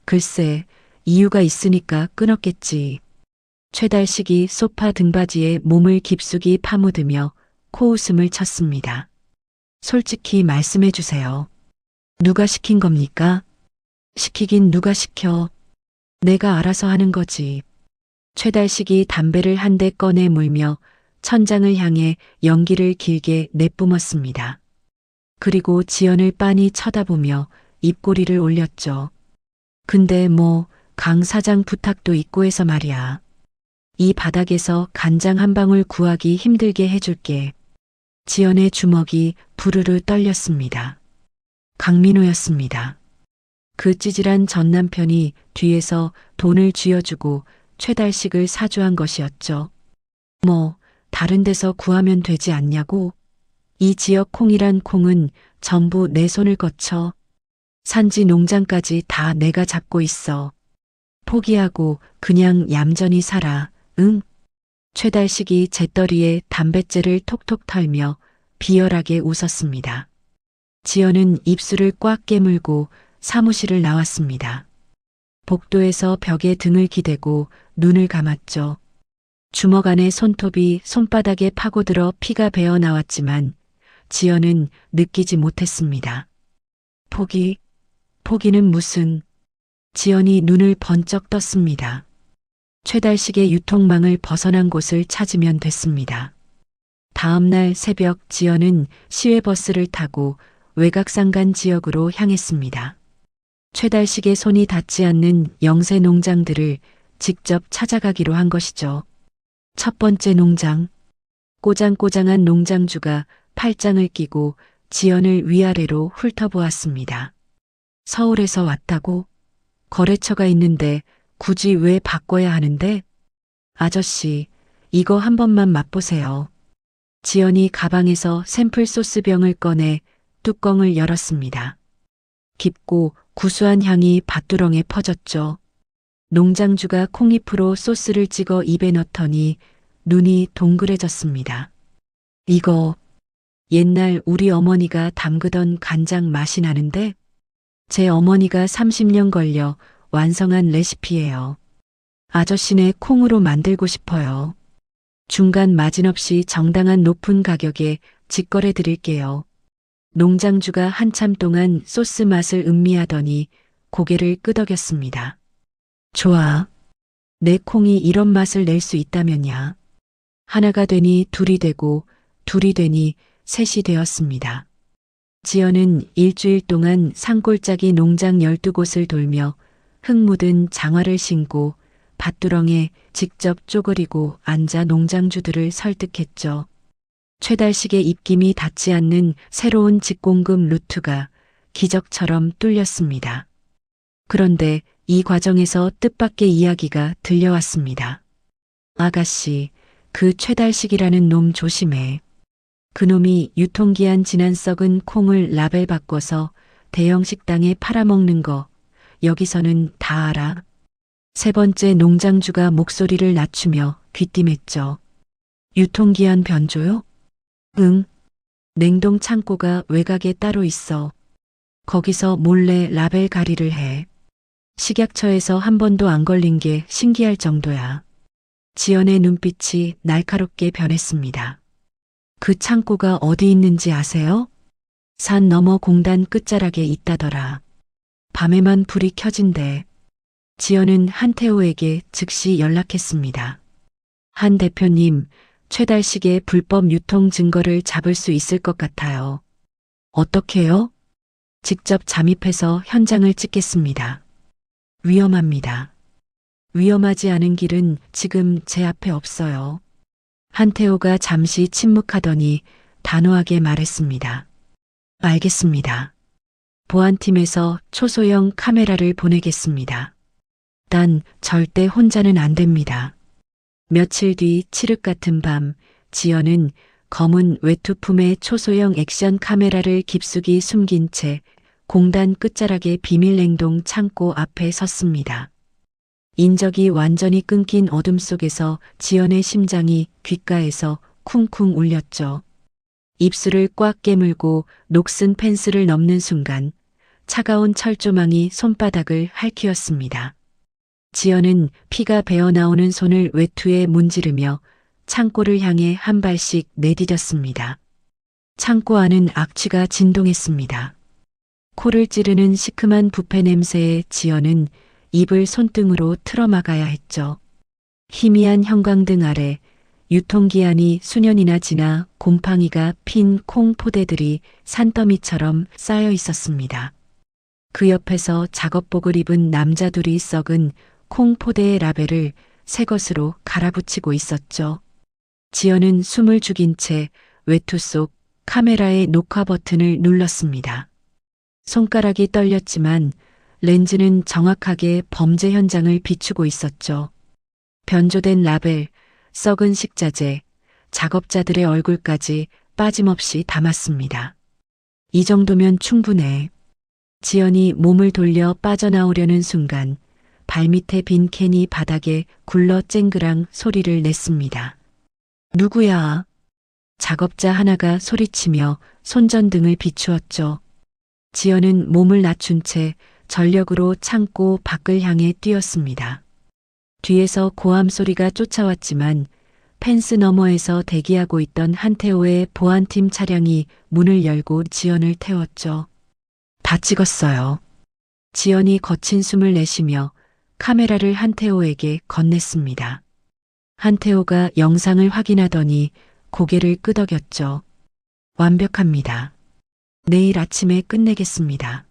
글쎄, 이유가 있으니까 끊었겠지. 최달식이 소파 등받이에 몸을 깊숙이 파묻으며 코웃음을 쳤습니다. 솔직히 말씀해 주세요. 누가 시킨 겁니까? 시키긴 누가 시켜. 내가 알아서 하는 거지. 최달식이 담배를 한 대 꺼내 물며 천장을 향해 연기를 길게 내뿜었습니다. 그리고 지연을 빤히 쳐다보며 입꼬리를 올렸죠. 근데 뭐 강 사장 부탁도 있고 해서 말이야. 이 바닥에서 간장 한 방울 구하기 힘들게 해줄게. 지연의 주먹이 부르르 떨렸습니다. 강민호였습니다. 그 찌질한 전 남편이 뒤에서 돈을 쥐어주고 최달식을 사주한 것이었죠. 뭐 다른 데서 구하면 되지 않냐고. 이 지역 콩이란 콩은 전부 내 손을 거쳐. 산지 농장까지 다 내가 잡고 있어. 포기하고 그냥 얌전히 살아. 응? 최달식이 재떨이에 담뱃재를 톡톡 털며 비열하게 웃었습니다. 지연은 입술을 꽉 깨물고 사무실을 나왔습니다. 복도에서 벽에 등을 기대고 눈을 감았죠. 주먹 안에 손톱이 손바닥에 파고들어 피가 배어 나왔지만 지연은 느끼지 못했습니다. 포기는 무슨. 지연이 눈을 번쩍 떴습니다. 최달식의 유통망을 벗어난 곳을 찾으면 됐습니다. 다음 날 새벽 지연은 시외버스를 타고 외곽산간 지역으로 향했습니다. 최달식의 손이 닿지 않는 영세 농장들을 직접 찾아가기로 한 것이죠. 첫 번째 농장. 꼬장꼬장한 농장주가 팔짱을 끼고 지연을 위아래로 훑어보았습니다. 서울에서 왔다고? 거래처가 있는데 굳이 왜 바꿔야 하는데? 아저씨, 이거 한 번만 맛보세요. 지연이 가방에서 샘플 소스병을 꺼내 뚜껑을 열었습니다. 깊고 구수한 향이 밭두렁에 퍼졌죠. 농장주가 콩잎으로 소스를 찍어 입에 넣더니 눈이 동그래졌습니다. 이거 옛날 우리 어머니가 담그던 간장 맛이 나는데? 제 어머니가 30년 걸려 완성한 레시피예요. 아저씨네 콩으로 만들고 싶어요. 중간 마진 없이 정당한 높은 가격에 직거래 드릴게요. 농장주가 한참 동안 소스 맛을 음미하더니 고개를 끄덕였습니다. 좋아. 내 콩이 이런 맛을 낼 수 있다면야. 하나가 되니 둘이 되고 둘이 되니 셋이 되었습니다. 지연은 일주일 동안 산골짜기 농장 12곳을 돌며 흙 묻은 장화를 신고 밭두렁에 직접 쪼그리고 앉아 농장주들을 설득했죠. 최달식의 입김이 닿지 않는 새로운 직공급 루트가 기적처럼 뚫렸습니다. 그런데 이 과정에서 뜻밖의 이야기가 들려왔습니다. 아가씨, 그 최달식이라는 놈 조심해. 그놈이 유통기한 지난 썩은 콩을 라벨 바꿔서 대형 식당에 팔아먹는 거 여기서는 다 알아. 세 번째 농장주가 목소리를 낮추며 귀띔했죠. 유통기한 변조요? 응. 냉동 창고가 외곽에 따로 있어. 거기서 몰래 라벨 가리를 해. 식약처에서 한 번도 안 걸린 게 신기할 정도야. 지연의 눈빛이 날카롭게 변했습니다. 그 창고가 어디 있는지 아세요? 산 너머 공단 끝자락에 있다더라. 밤에만 불이 켜진대. 지연은 한태호에게 즉시 연락했습니다. 한 대표님, 최달식의 불법 유통 증거를 잡을 수 있을 것 같아요. 어떻게요? 직접 잠입해서 현장을 찍겠습니다. 위험합니다. 위험하지 않은 길은 지금 제 앞에 없어요. 한태호가 잠시 침묵하더니 단호하게 말했습니다. 알겠습니다. 보안팀에서 초소형 카메라를 보내겠습니다. 단 절대 혼자는 안 됩니다. 며칠 뒤 칠흑 같은 밤, 지연은 검은 외투품에 초소형 액션 카메라를 깊숙이 숨긴 채 공단 끝자락의 비밀 냉동 창고 앞에 섰습니다. 인적이 완전히 끊긴 어둠 속에서 지연의 심장이 귓가에서 쿵쿵 울렸죠. 입술을 꽉 깨물고 녹슨 펜스를 넘는 순간 차가운 철조망이 손바닥을 핥히었습니다. 지연은 피가 배어나오는 손을 외투에 문지르며 창고를 향해 한 발씩 내디뎠습니다. 창고 안은 악취가 진동했습니다. 코를 찌르는 시큼한 부패 냄새에 지연은 입을 손등으로 틀어막아야 했죠. 희미한 형광등 아래 유통기한이 수년이나 지나 곰팡이가 핀 콩 포대들이 산더미처럼 쌓여 있었습니다. 그 옆에서 작업복을 입은 남자 둘이 썩은 콩 포대의 라벨을 새 것으로 갈아붙이고 있었죠. 지연은 숨을 죽인 채 외투 속 카메라의 녹화 버튼을 눌렀습니다. 손가락이 떨렸지만 렌즈는 정확하게 범죄 현장을 비추고 있었죠. 변조된 라벨, 썩은 식자재, 작업자들의 얼굴까지 빠짐없이 담았습니다. 이 정도면 충분해. 지연이 몸을 돌려 빠져나오려는 순간 발밑에 빈 캔이 바닥에 굴러 쨍그랑 소리를 냈습니다. 누구야? 작업자 하나가 소리치며 손전등을 비추었죠. 지연은 몸을 낮춘 채 전력으로 창고 밖을 향해 뛰었습니다. 뒤에서 고함 소리가 쫓아왔지만 펜스 너머에서 대기하고 있던 한태호의 보안팀 차량이 문을 열고 지연을 태웠죠. 다 찍었어요. 지연이 거친 숨을 내쉬며 카메라를 한태호에게 건넸습니다. 한태호가 영상을 확인하더니 고개를 끄덕였죠. 완벽합니다. 내일 아침에 끝내겠습니다.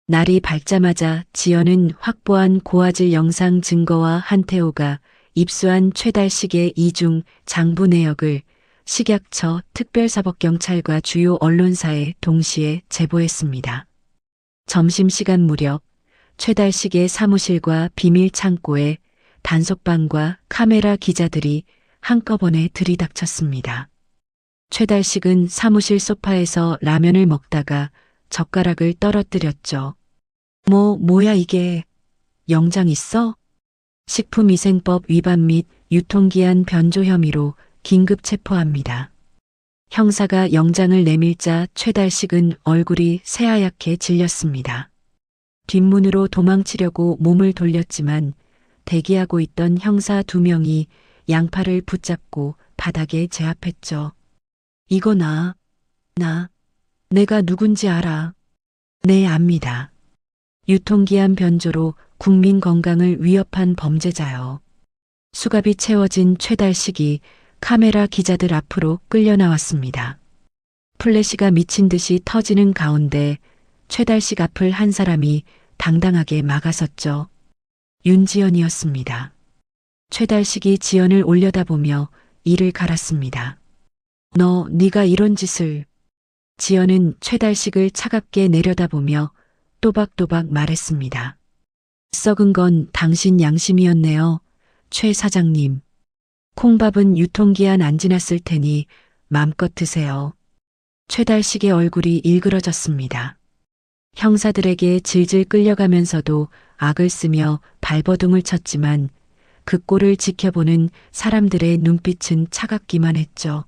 날이 밝자마자 지연은 확보한 고화질 영상 증거와 한태호가 입수한 최달식의 이중 장부 내역을 식약처 특별사법경찰과 주요 언론사에 동시에 제보했습니다. 점심시간 무렵 최달식의 사무실과 비밀 창고에 단속반과 카메라 기자들이 한꺼번에 들이닥쳤습니다. 최달식은 사무실 소파에서 라면을 먹다가 젓가락을 떨어뜨렸죠. 뭐야 이게? 영장 있어? 식품위생법 위반 및 유통기한 변조 혐의로 긴급 체포합니다. 형사가 영장을 내밀자 최달식은 얼굴이 새하얗게 질렸습니다. 뒷문으로 도망치려고 몸을 돌렸지만 대기하고 있던 형사 2명이 양팔을 붙잡고 바닥에 제압했죠. 이거 내가 누군지 알아. 네, 압니다. 유통기한 변조로 국민 건강을 위협한 범죄자요. 수갑이 채워진 최달식이 카메라 기자들 앞으로 끌려 나왔습니다. 플래시가 미친 듯이 터지는 가운데 최달식 앞을 한 사람이 당당하게 막아섰죠. 윤지연이었습니다. 최달식이 지연을 올려다보며 이를 갈았습니다. 네가 이런 짓을... 지연은 최달식을 차갑게 내려다보며 또박또박 말했습니다. 썩은 건 당신 양심이었네요. 최 사장님. 콩밥은 유통기한 안 지났을 테니 맘껏 드세요. 최달식의 얼굴이 일그러졌습니다. 형사들에게 질질 끌려가면서도 악을 쓰며 발버둥을 쳤지만 그 꼴을 지켜보는 사람들의 눈빛은 차갑기만 했죠.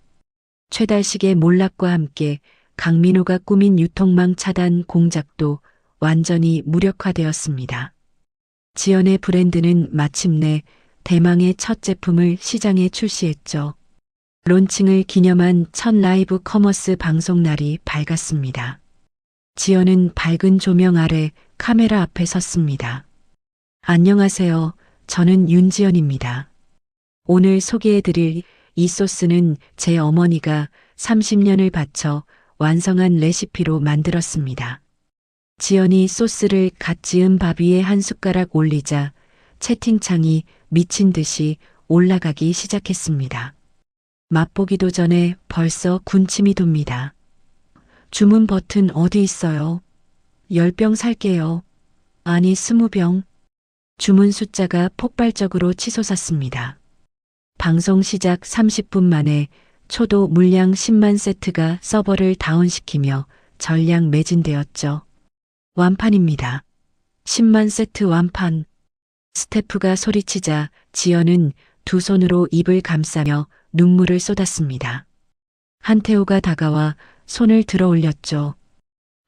최달식의 몰락과 함께 강민호가 꾸민 유통망 차단 공작도 완전히 무력화되었습니다. 지연의 브랜드는 마침내 대망의 첫 제품을 시장에 출시했죠. 론칭을 기념한 첫 라이브 커머스 방송 날이 밝았습니다. 지연은 밝은 조명 아래 카메라 앞에 섰습니다. 안녕하세요. 저는 윤지연입니다. 오늘 소개해드릴 이 소스는 제 어머니가 30년을 바쳐 완성한 레시피로 만들었습니다. 지연이 소스를 갓 지은 밥 위에 한 숟가락 올리자 채팅창이 미친 듯이 올라가기 시작했습니다. 맛보기도 전에 벌써 군침이 돕니다. 주문 버튼 어디 있어요? 10병 살게요. 아니 20병. 주문 숫자가 폭발적으로 치솟았습니다. 방송 시작 30분 만에 초도 물량 10만 세트가 서버를 다운시키며 전량 매진되었죠. 완판입니다. 10만 세트 완판. 스태프가 소리치자 지연은 두 손으로 입을 감싸며 눈물을 쏟았습니다. 한태호가 다가와 손을 들어 올렸죠.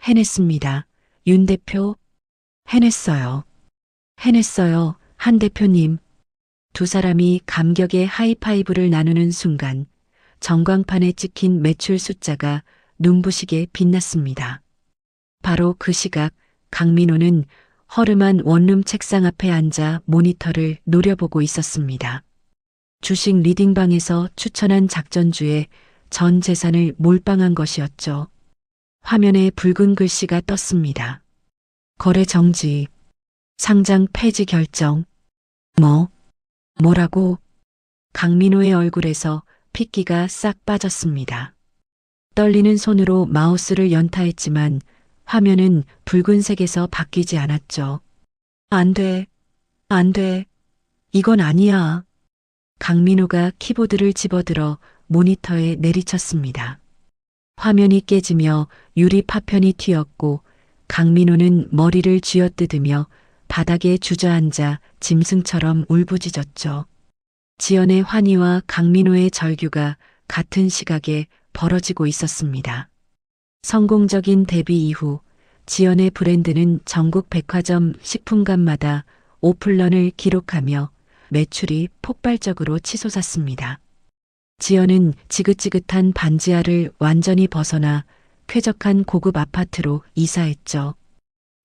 해냈습니다. 윤 대표. 해냈어요. 해냈어요. 한 대표님. 두 사람이 감격의 하이파이브를 나누는 순간 전광판에 찍힌 매출 숫자가 눈부시게 빛났습니다. 바로 그 시각 강민호는 허름한 원룸 책상 앞에 앉아 모니터를 노려보고 있었습니다. 주식 리딩방에서 추천한 작전주에 전 재산을 몰빵한 것이었죠. 화면에 붉은 글씨가 떴습니다. 거래 정지. 상장 폐지 결정. 뭐라고? 강민호의 얼굴에서 핏기가 싹 빠졌습니다. 떨리는 손으로 마우스를 연타했지만 화면은 붉은색에서 바뀌지 않았죠. 안 돼. 안 돼. 이건 아니야. 강민호가 키보드를 집어들어 모니터에 내리쳤습니다. 화면이 깨지며 유리 파편이 튀었고 강민호는 머리를 쥐어뜯으며 바닥에 주저앉아 짐승처럼 울부짖었죠. 지연의 환희와 강민호의 절규가 같은 시각에 벌어지고 있었습니다. 성공적인 데뷔 이후 지연의 브랜드는 전국 백화점 식품관마다 오픈런을 기록하며 매출이 폭발적으로 치솟았습니다. 지연은 지긋지긋한 반지하를 완전히 벗어나 쾌적한 고급 아파트로 이사했죠.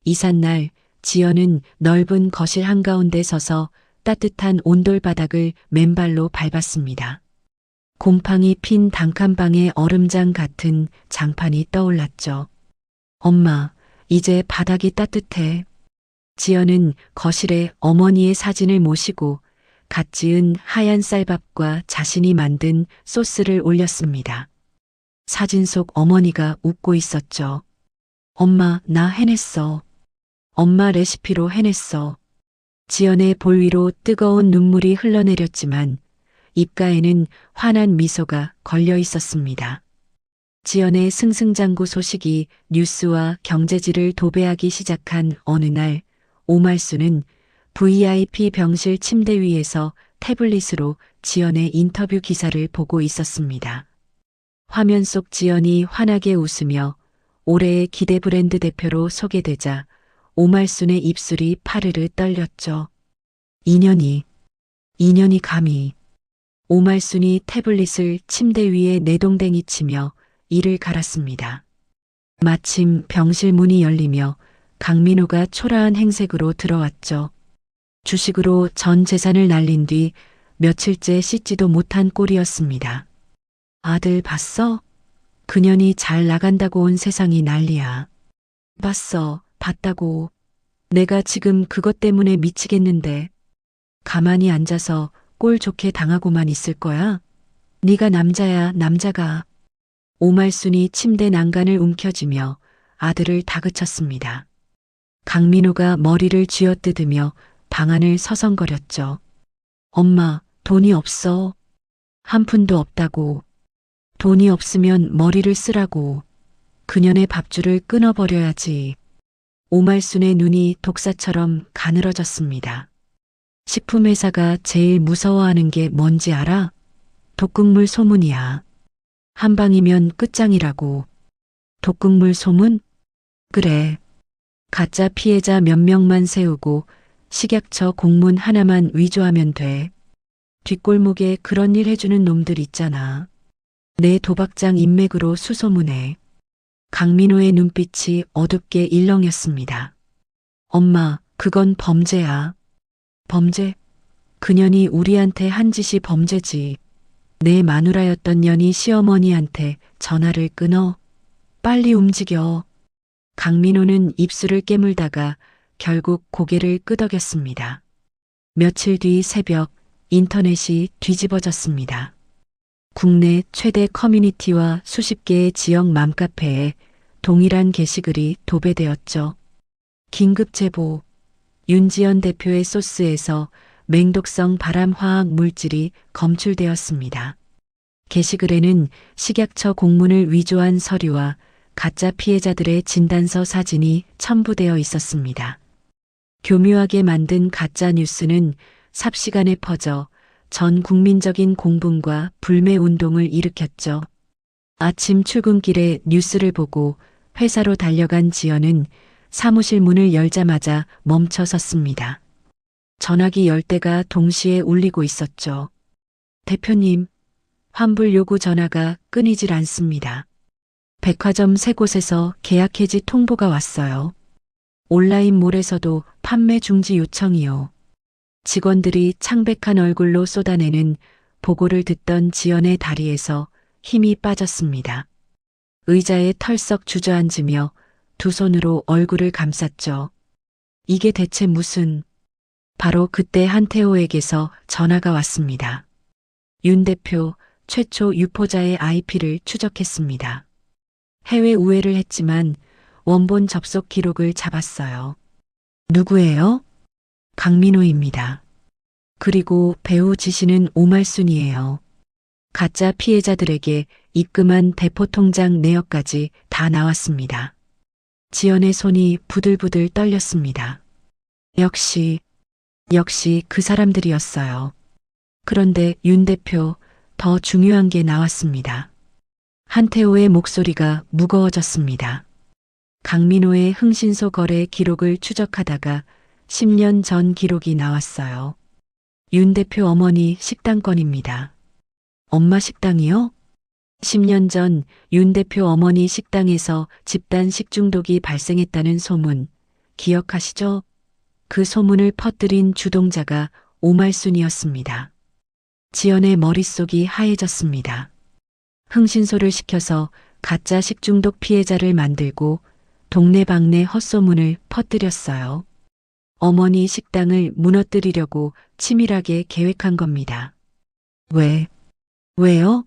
이삿날 지연은 넓은 거실 한가운데 서서 따뜻한 온돌바닥을 맨발로 밟았습니다. 곰팡이 핀 단칸방의 얼음장 같은 장판이 떠올랐죠. 엄마, 이제 바닥이 따뜻해. 지연은 거실에 어머니의 사진을 모시고 갓 지은 하얀 쌀밥과 자신이 만든 소스를 올렸습니다. 사진 속 어머니가 웃고 있었죠. 엄마, 나 해냈어. 엄마 레시피로 해냈어. 지연의 볼 위로 뜨거운 눈물이 흘러내렸지만 입가에는 환한 미소가 걸려 있었습니다. 지연의 승승장구 소식이 뉴스와 경제지를 도배하기 시작한 어느 날 오말수는 VIP 병실 침대 위에서 태블릿으로 지연의 인터뷰 기사를 보고 있었습니다. 화면 속 지연이 환하게 웃으며 올해의 기대 브랜드 대표로 소개되자 오말순의 입술이 파르르 떨렸죠. 2년이 감히. 오말순이 태블릿을 침대 위에 내동댕이 치며 이를 갈았습니다. 마침 병실 문이 열리며 강민호가 초라한 행색으로 들어왔죠. 주식으로 전 재산을 날린 뒤 며칠째 씻지도 못한 꼴이었습니다. 아들 봤어? 그년이 잘 나간다고 온 세상이 난리야. 봤다고. 내가 지금 그것 때문에 미치겠는데. 가만히 앉아서 꼴 좋게 당하고만 있을 거야? 네가 남자야, 남자가. 오말순이 침대 난간을 움켜쥐며 아들을 다그쳤습니다. 강민호가 머리를 쥐어뜯으며 방안을 서성거렸죠. 엄마, 돈이 없어. 한 푼도 없다고. 돈이 없으면 머리를 쓰라고. 그년의 밥줄을 끊어버려야지. 오말순의 눈이 독사처럼 가늘어졌습니다. 식품회사가 제일 무서워하는 게 뭔지 알아? 독극물 소문이야. 한 방이면 끝장이라고. 독극물 소문? 그래. 가짜 피해자 몇 명만 세우고 식약처 공문 하나만 위조하면 돼. 뒷골목에 그런 일 해주는 놈들 있잖아. 내 도박장 인맥으로 수소문해. 강민호의 눈빛이 어둡게 일렁였습니다. 엄마, 그건 범죄야. 범죄? 그년이 우리한테 한 짓이 범죄지. 내 마누라였던 년이 시어머니한테 전화를 끊어. 빨리 움직여. 강민호는 입술을 깨물다가 결국 고개를 끄덕였습니다. 며칠 뒤 새벽 인터넷이 뒤집어졌습니다. 국내 최대 커뮤니티와 수십 개의 지역 맘카페에 동일한 게시글이 도배되었죠. 긴급 제보. 윤지연 대표의 소스에서 맹독성 발암화학 물질이 검출되었습니다. 게시글에는 식약처 공문을 위조한 서류와 가짜 피해자들의 진단서 사진이 첨부되어 있었습니다. 교묘하게 만든 가짜 뉴스는 삽시간에 퍼져 전 국민적인 공분과 불매 운동을 일으켰죠. 아침 출근길에 뉴스를 보고 회사로 달려간 지연은 사무실 문을 열자마자 멈춰 섰습니다. 전화기 10대가 동시에 울리고 있었죠. 대표님, 환불 요구 전화가 끊이질 않습니다. 백화점 3곳에서 계약 해지 통보가 왔어요. 온라인몰에서도 판매 중지 요청이요. 직원들이 창백한 얼굴로 쏟아내는 보고를 듣던 지연의 다리에서 힘이 빠졌습니다. 의자에 털썩 주저앉으며 두 손으로 얼굴을 감쌌죠. 이게 대체 무슨... 바로 그때 한태호에게서 전화가 왔습니다. 윤 대표 최초 유포자의 IP를 추적했습니다. 해외 우회를 했지만 원본 접속 기록을 잡았어요. 누구예요? 강민호입니다. 그리고 배우 지시는 오말순이에요. 가짜 피해자들에게 입금한 대포통장 내역까지 다 나왔습니다. 지연의 손이 부들부들 떨렸습니다. 역시 그 사람들이었어요. 그런데 윤 대표, 더 중요한 게 나왔습니다. 한태호의 목소리가 무거워졌습니다. 강민호의 흥신소 거래 기록을 추적하다가 10년 전 기록이 나왔어요. 윤 대표 어머니 식당 건입니다. 엄마 식당이요? 10년 전 윤 대표 어머니 식당에서 집단 식중독이 발생했다는 소문, 기억하시죠? 그 소문을 퍼뜨린 주동자가 오말순이었습니다. 지연의 머릿속이 하얘졌습니다. 흥신소를 시켜서 가짜 식중독 피해자를 만들고 동네방네 헛소문을 퍼뜨렸어요. 어머니 식당을 무너뜨리려고 치밀하게 계획한 겁니다. 왜요?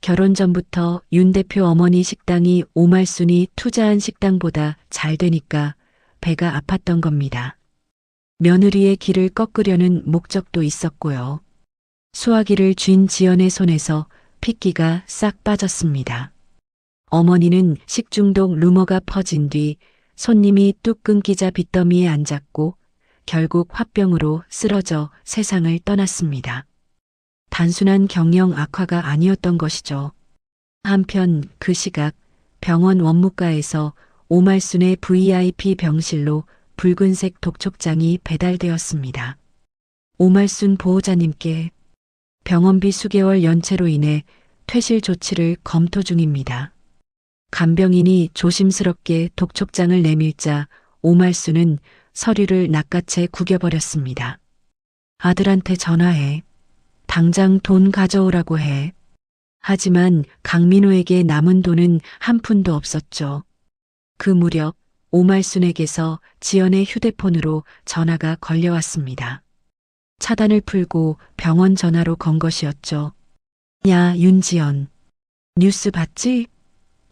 결혼 전부터 윤 대표 어머니 식당이 오말순이 투자한 식당보다 잘 되니까 배가 아팠던 겁니다. 며느리의 길을 꺾으려는 목적도 있었고요. 수화기를 쥔 지연의 손에서 핏기가 싹 빠졌습니다. 어머니는 식중독 루머가 퍼진 뒤 손님이 뚝 끊기자 빚더미에 앉았고 결국 화병으로 쓰러져 세상을 떠났습니다. 단순한 경영 악화가 아니었던 것이죠. 한편 그 시각 병원 원무과에서 오말순의 VIP 병실로 붉은색 독촉장이 배달되었습니다. 오말순 보호자님께 병원비 수개월 연체로 인해 퇴실 조치를 검토 중입니다. 간병인이 조심스럽게 독촉장을 내밀자 오말순은 서류를 낚아채 구겨버렸습니다. 아들한테 전화해. 당장 돈 가져오라고 해. 하지만 강민호에게 남은 돈은 한 푼도 없었죠. 그 무렵 오말순에게서 지연의 휴대폰으로 전화가 걸려왔습니다. 차단을 풀고 병원 전화로 건 것이었죠. 야, 윤지연. 뉴스 봤지?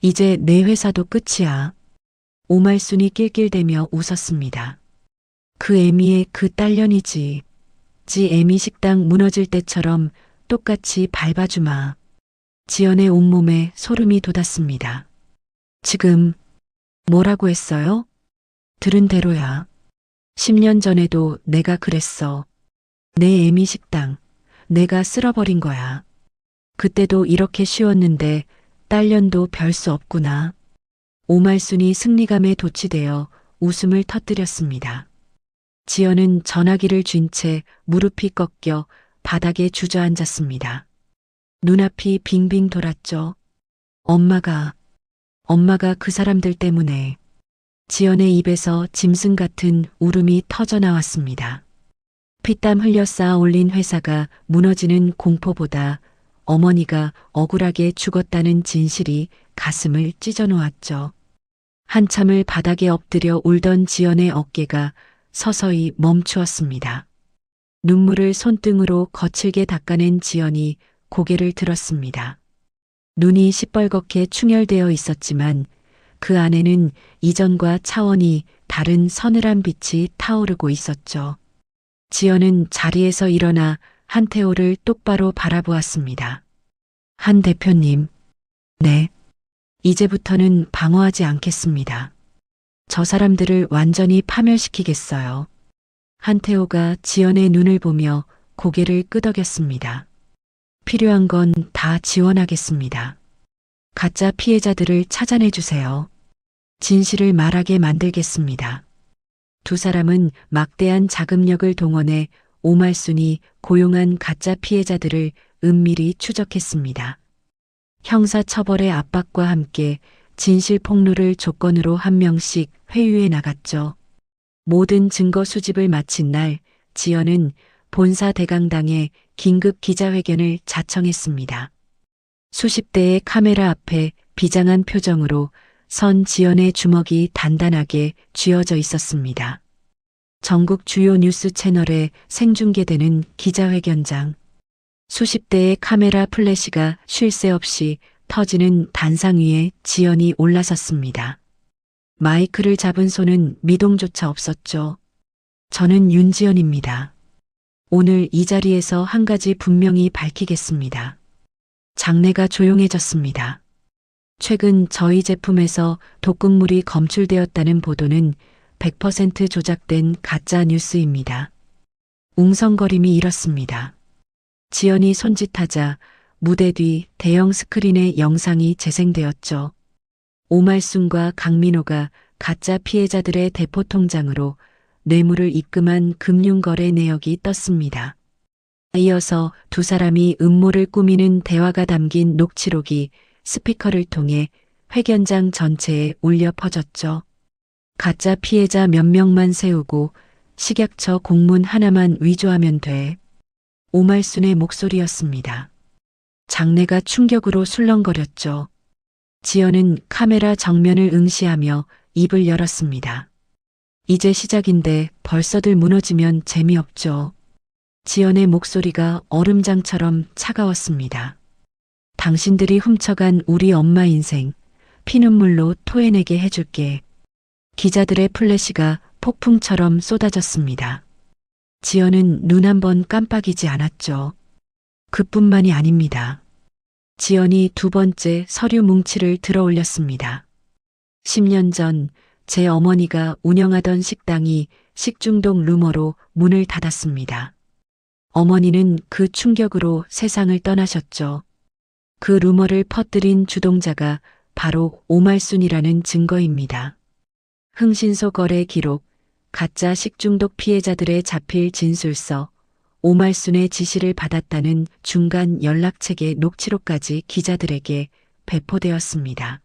이제 내 회사도 끝이야. 오말순이 낄낄대며 웃었습니다. 그 애미의 그 딸년이지. 지 애미 식당 무너질 때처럼 똑같이 밟아주마. 지연의 온몸에 소름이 돋았습니다. 지금 뭐라고 했어요? 들은 대로야. 10년 전에도 내가 그랬어. 내 애미 식당, 내가 쓸어버린 거야. 그때도 이렇게 쉬웠는데 딸년도 별 수 없구나. 오말순이 승리감에 도취되어 웃음을 터뜨렸습니다. 지연은 전화기를 쥔 채 무릎이 꺾여 바닥에 주저앉았습니다. 눈앞이 빙빙 돌았죠. 엄마가 그 사람들 때문에. 지연의 입에서 짐승 같은 울음이 터져 나왔습니다. 피땀 흘려 쌓아 올린 회사가 무너지는 공포보다 어머니가 억울하게 죽었다는 진실이 가슴을 찢어 놓았죠. 한참을 바닥에 엎드려 울던 지연의 어깨가 서서히 멈추었습니다. 눈물을 손등으로 거칠게 닦아낸 지연이 고개를 들었습니다. 눈이 시뻘겋게 충혈되어 있었지만 그 안에는 이전과 차원이 다른 서늘한 빛이 타오르고 있었죠. 지연은 자리에서 일어나 한태호를 똑바로 바라보았습니다. 한 대표님. 네. 이제부터는 방어하지 않겠습니다. 저 사람들을 완전히 파멸시키겠어요. 한태호가 지연의 눈을 보며 고개를 끄덕였습니다. 필요한 건 다 지원하겠습니다. 가짜 피해자들을 찾아내 주세요. 진실을 말하게 만들겠습니다. 두 사람은 막대한 자금력을 동원해 오말순이 고용한 가짜 피해자들을 은밀히 추적했습니다. 형사처벌의 압박과 함께 진실 폭로를 조건으로 한 명씩 회유해 나갔죠. 모든 증거 수집을 마친 날 지연은 본사 대강당에 긴급 기자회견을 자청했습니다. 수십 대의 카메라 앞에 비장한 표정으로 선 지연의 주먹이 단단하게 쥐어져 있었습니다. 전국 주요 뉴스 채널에 생중계되는 기자회견장. 수십 대의 카메라 플래시가 쉴 새 없이 터지는 단상 위에 지연이 올라섰습니다. 마이크를 잡은 손은 미동조차 없었죠. 저는 윤지연입니다. 오늘 이 자리에서 한 가지 분명히 밝히겠습니다. 장내가 조용해졌습니다. 최근 저희 제품에서 독극물이 검출되었다는 보도는 100% 조작된 가짜 뉴스입니다. 웅성거림이 일었습니다. 지연이 손짓하자 무대 뒤 대형 스크린에 영상이 재생되었죠. 오말순과 강민호가 가짜 피해자들의 대포통장으로 뇌물을 입금한 금융거래 내역이 떴습니다. 이어서 두 사람이 음모를 꾸미는 대화가 담긴 녹취록이 스피커를 통해 회견장 전체에 울려 퍼졌죠. 가짜 피해자 몇 명만 세우고 식약처 공문 하나만 위조하면 돼. 오말순의 목소리였습니다. 장내가 충격으로 술렁거렸죠. 지연은 카메라 정면을 응시하며 입을 열었습니다. 이제 시작인데 벌써들 무너지면 재미없죠. 지연의 목소리가 얼음장처럼 차가웠습니다. 당신들이 훔쳐간 우리 엄마 인생 피눈물로 토해내게 해줄게. 기자들의 플래시가 폭풍처럼 쏟아졌습니다. 지연은 눈 한 번 깜빡이지 않았죠. 그뿐만이 아닙니다. 지연이 두 번째 서류 뭉치를 들어 올렸습니다. 10년 전 제 어머니가 운영하던 식당이 식중독 루머로 문을 닫았습니다. 어머니는 그 충격으로 세상을 떠나셨죠. 그 루머를 퍼뜨린 주동자가 바로 오말순이라는 증거입니다. 흥신소 거래 기록, 가짜 식중독 피해자들의 자필 진술서, 오말순의 지시를 받았다는 중간 연락책의 녹취록까지 기자들에게 배포되었습니다.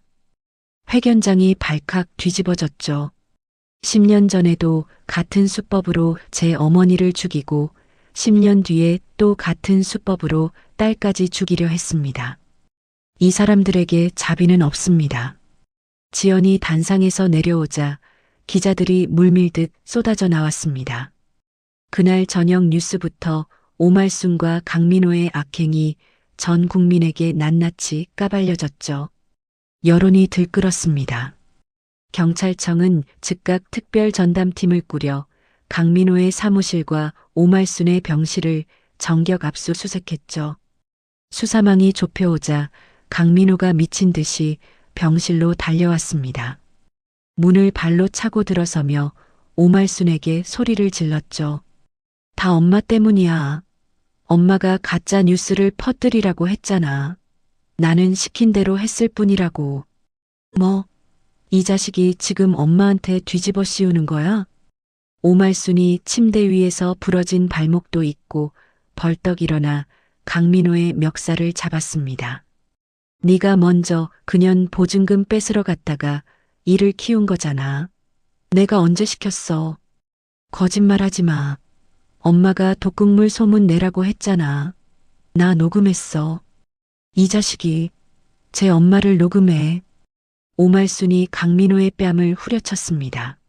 회견장이 발칵 뒤집어졌죠. 10년 전에도 같은 수법으로 제 어머니를 죽이고 10년 뒤에 또 같은 수법으로 딸까지 죽이려 했습니다. 이 사람들에게 자비는 없습니다. 지연이 단상에서 내려오자 기자들이 물밀듯 쏟아져 나왔습니다. 그날 저녁 뉴스부터 오말순과 강민호의 악행이 전 국민에게 낱낱이 까발려졌죠. 여론이 들끓었습니다. 경찰청은 즉각 특별 전담팀을 꾸려 강민호의 사무실과 오말순의 병실을 정격 압수수색했죠. 수사망이 좁혀오자 강민호가 미친 듯이 병실로 달려왔습니다. 문을 발로 차고 들어서며 오말순에게 소리를 질렀죠. 다 엄마 때문이야. 엄마가 가짜 뉴스를 퍼뜨리라고 했잖아. 나는 시킨 대로 했을 뿐이라고. 뭐, 이 자식이 지금 엄마한테 뒤집어 씌우는 거야? 오말순이 침대 위에서 부러진 발목도 있고 벌떡 일어나 강민호의 멱살을 잡았습니다. 네가 먼저 그년 보증금 뺏으러 갔다가 일을 키운 거잖아. 내가 언제 시켰어? 거짓말하지 마. 엄마가 독극물 소문 내라고 했잖아. 나 녹음했어. 이 자식이 제 엄마를 녹음해. 오말순이 강민호의 뺨을 후려쳤습니다.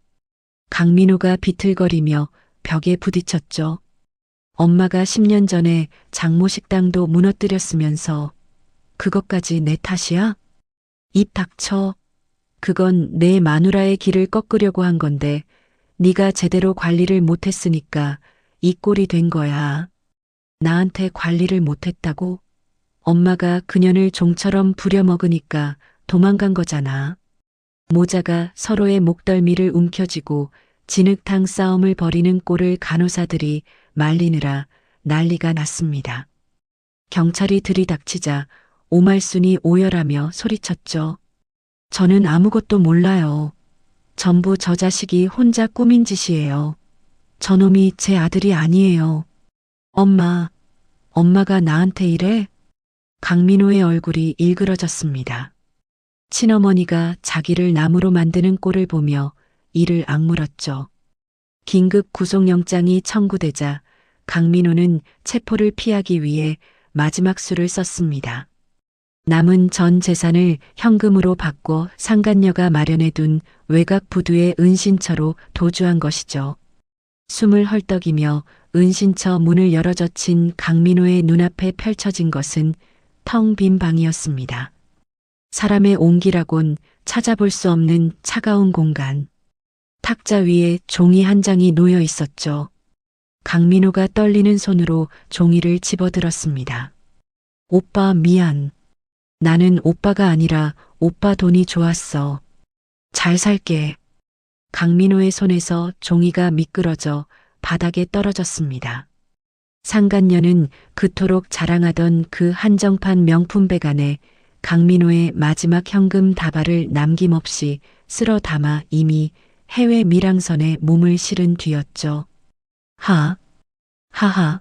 강민호가 비틀거리며 벽에 부딪혔죠. 엄마가 10년 전에 장모 식당도 무너뜨렸으면서 그것까지 내 탓이야? 입 닥쳐. 그건 내 마누라의 길을 꺾으려고 한 건데 네가 제대로 관리를 못했으니까 이 꼴이 된 거야. 나한테 관리를 못했다고? 엄마가 그년을 종처럼 부려먹으니까 도망간 거잖아. 모자가 서로의 목덜미를 움켜쥐고 진흙탕 싸움을 벌이는 꼴을 간호사들이 말리느라 난리가 났습니다. 경찰이 들이닥치자 오말순이 오열하며 소리쳤죠. 저는 아무것도 몰라요. 전부 저 자식이 혼자 꾸민 짓이에요. 저놈이 제 아들이 아니에요. 엄마가 나한테 이래? 강민호의 얼굴이 일그러졌습니다. 친어머니가 자기를 나무로 만드는 꼴을 보며 이를 악물었죠. 긴급 구속영장이 청구되자 강민호는 체포를 피하기 위해 마지막 수를 썼습니다. 남은 전 재산을 현금으로 바꿔 상간녀가 마련해둔 외곽 부두의 은신처로 도주한 것이죠. 숨을 헐떡이며 은신처 문을 열어젖힌 강민호의 눈앞에 펼쳐진 것은 텅 빈 방이었습니다. 사람의 온기라곤 찾아볼 수 없는 차가운 공간. 탁자 위에 종이 한 장이 놓여 있었죠. 강민호가 떨리는 손으로 종이를 집어들었습니다. 오빠 미안. 나는 오빠가 아니라 오빠 돈이 좋았어. 잘 살게. 강민호의 손에서 종이가 미끄러져 바닥에 떨어졌습니다. 상간녀는 그토록 자랑하던 그 한정판 명품백 안에 강민호의 마지막 현금 다발을 남김없이 쓸어 담아 이미 해외 밀항선에 몸을 실은 뒤였죠. 하하.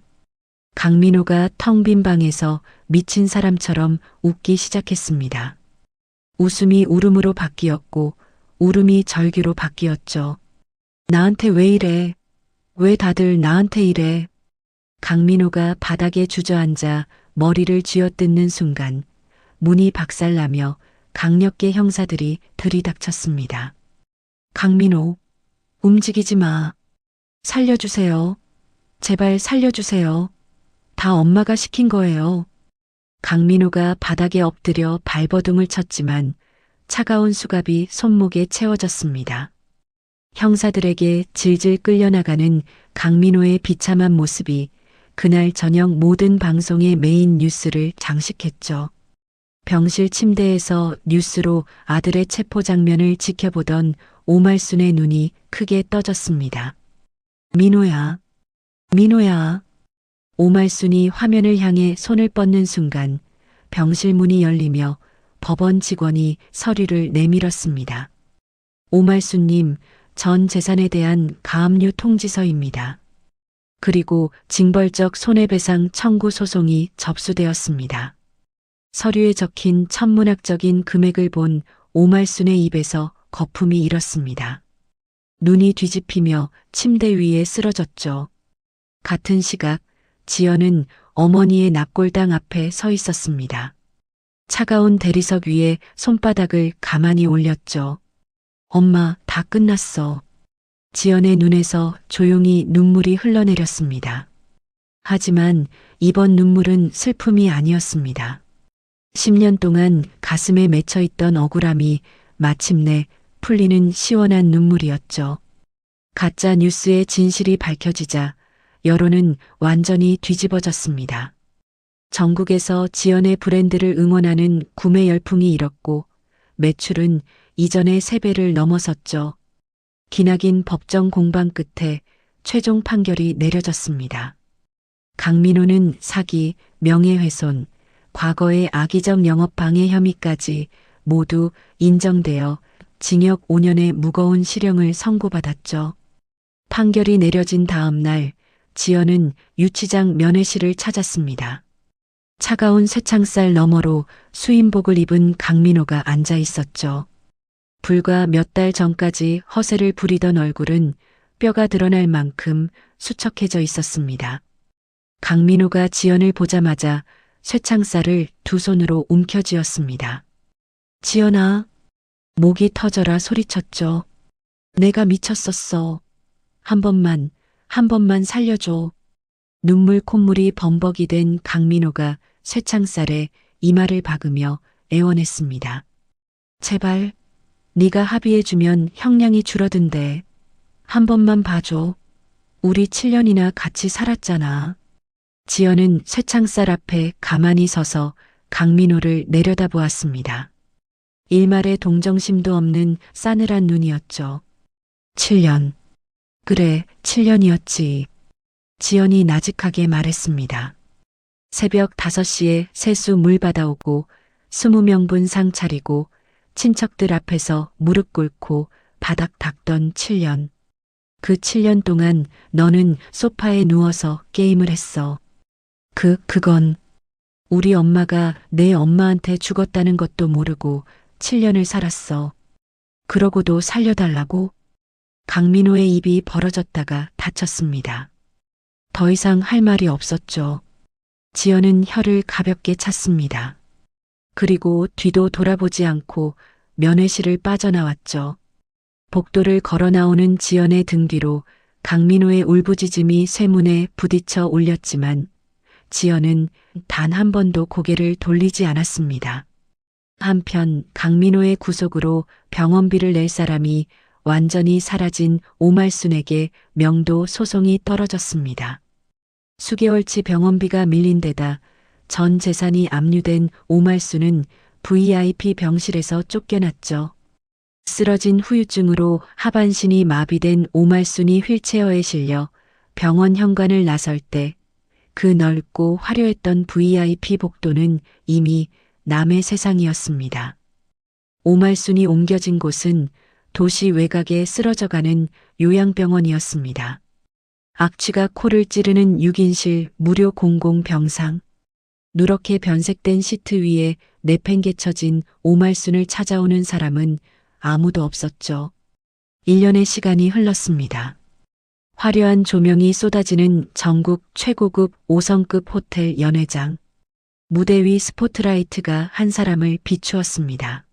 강민호가 텅 빈 방에서 미친 사람처럼 웃기 시작했습니다. 웃음이 울음으로 바뀌었고 울음이 절규로 바뀌었죠. 나한테 왜 이래? 왜 다들 나한테 이래? 강민호가 바닥에 주저앉아 머리를 쥐어뜯는 순간 문이 박살나며 강력계 형사들이 들이닥쳤습니다. 강민호, 움직이지 마. 살려주세요. 제발 살려주세요. 다 엄마가 시킨 거예요. 강민호가 바닥에 엎드려 발버둥을 쳤지만 차가운 수갑이 손목에 채워졌습니다. 형사들에게 질질 끌려나가는 강민호의 비참한 모습이 그날 저녁 모든 방송의 메인 뉴스를 장식했죠. 병실 침대에서 뉴스로 아들의 체포 장면을 지켜보던 오말순의 눈이 크게 떠졌습니다. 민호야. 오말순이 화면을 향해 손을 뻗는 순간 병실 문이 열리며 법원 직원이 서류를 내밀었습니다. 오말순님, 전 재산에 대한 가압류 통지서입니다. 그리고 징벌적 손해배상 청구 소송이 접수되었습니다. 서류에 적힌 천문학적인 금액을 본 오말순의 입에서 거품이 일었습니다. 눈이 뒤집히며 침대 위에 쓰러졌죠. 같은 시각 지연은 어머니의 납골당 앞에 서 있었습니다. 차가운 대리석 위에 손바닥을 가만히 올렸죠. 엄마, 다 끝났어. 지연의 눈에서 조용히 눈물이 흘러내렸습니다. 하지만 이번 눈물은 슬픔이 아니었습니다. 10년 동안 가슴에 맺혀있던 억울함이 마침내 풀리는 시원한 눈물이었죠. 가짜 뉴스의 진실이 밝혀지자 여론은 완전히 뒤집어졌습니다. 전국에서 지연의 브랜드를 응원하는 구매 열풍이 일었고 매출은 이전의 3배를 넘어섰죠. 기나긴 법정 공방 끝에 최종 판결이 내려졌습니다. 강민호는 사기, 명예훼손, 과거의 악의적 영업방해 혐의까지 모두 인정되어 징역 5년의 무거운 실형을 선고받았죠. 판결이 내려진 다음 날 지연은 유치장 면회실을 찾았습니다. 차가운 쇠창살 너머로 수인복을 입은 강민호가 앉아 있었죠. 불과 몇 달 전까지 허세를 부리던 얼굴은 뼈가 드러날 만큼 수척해져 있었습니다. 강민호가 지연을 보자마자 쇠창살을 두 손으로 움켜쥐었습니다. 지연아, 목이 터져라 소리쳤죠. 내가 미쳤었어. 한 번만 살려줘. 눈물 콧물이 범벅이 된 강민호가 쇠창살에 이마를 박으며 애원했습니다. 제발, 네가 합의해주면 형량이 줄어든대. 한 번만 봐줘. 우리 7년이나 같이 살았잖아. 지연은 쇠창살 앞에 가만히 서서 강민호를 내려다보았습니다. 일말의 동정심도 없는 싸늘한 눈이었죠. 7년. 그래, 7년이었지. 지연이 나직하게 말했습니다. 새벽 5시에 세수 물 받아오고 20명분 상 차리고 친척들 앞에서 무릎 꿇고 바닥 닦던 7년. 그 7년 동안 너는 소파에 누워서 게임을 했어. 그건 우리 엄마가 내 엄마한테 죽었다는 것도 모르고 7년을 살았어. 그러고도 살려달라고? 강민호의 입이 벌어졌다가 닫혔습니다. 더 이상 할 말이 없었죠. 지연은 혀를 가볍게 찼습니다. 그리고 뒤도 돌아보지 않고 면회실을 빠져나왔죠. 복도를 걸어 나오는 지연의 등 뒤로 강민호의 울부짖음이 쇠문에 부딪혀 울렸지만 지연은 단 한 번도 고개를 돌리지 않았습니다. 한편 강민호의 구속으로 병원비를 낼 사람이 완전히 사라진 오말순에게 명도 소송이 떨어졌습니다. 수개월치 병원비가 밀린 데다 전 재산이 압류된 오말순은 VIP 병실에서 쫓겨났죠. 쓰러진 후유증으로 하반신이 마비된 오말순이 휠체어에 실려 병원 현관을 나설 때 그 넓고 화려했던 VIP 복도는 이미 남의 세상이었습니다. 오말순이 옮겨진 곳은 도시 외곽에 쓰러져가는 요양병원이었습니다. 악취가 코를 찌르는 6인실 무료 공공병상. 누렇게 변색된 시트 위에 내팽개쳐진 오말순을 찾아오는 사람은 아무도 없었죠. 1년의 시간이 흘렀습니다. 화려한 조명이 쏟아지는 전국 최고급 5성급 호텔 연회장. 무대 위 스포트라이트가 한 사람을 비추었습니다.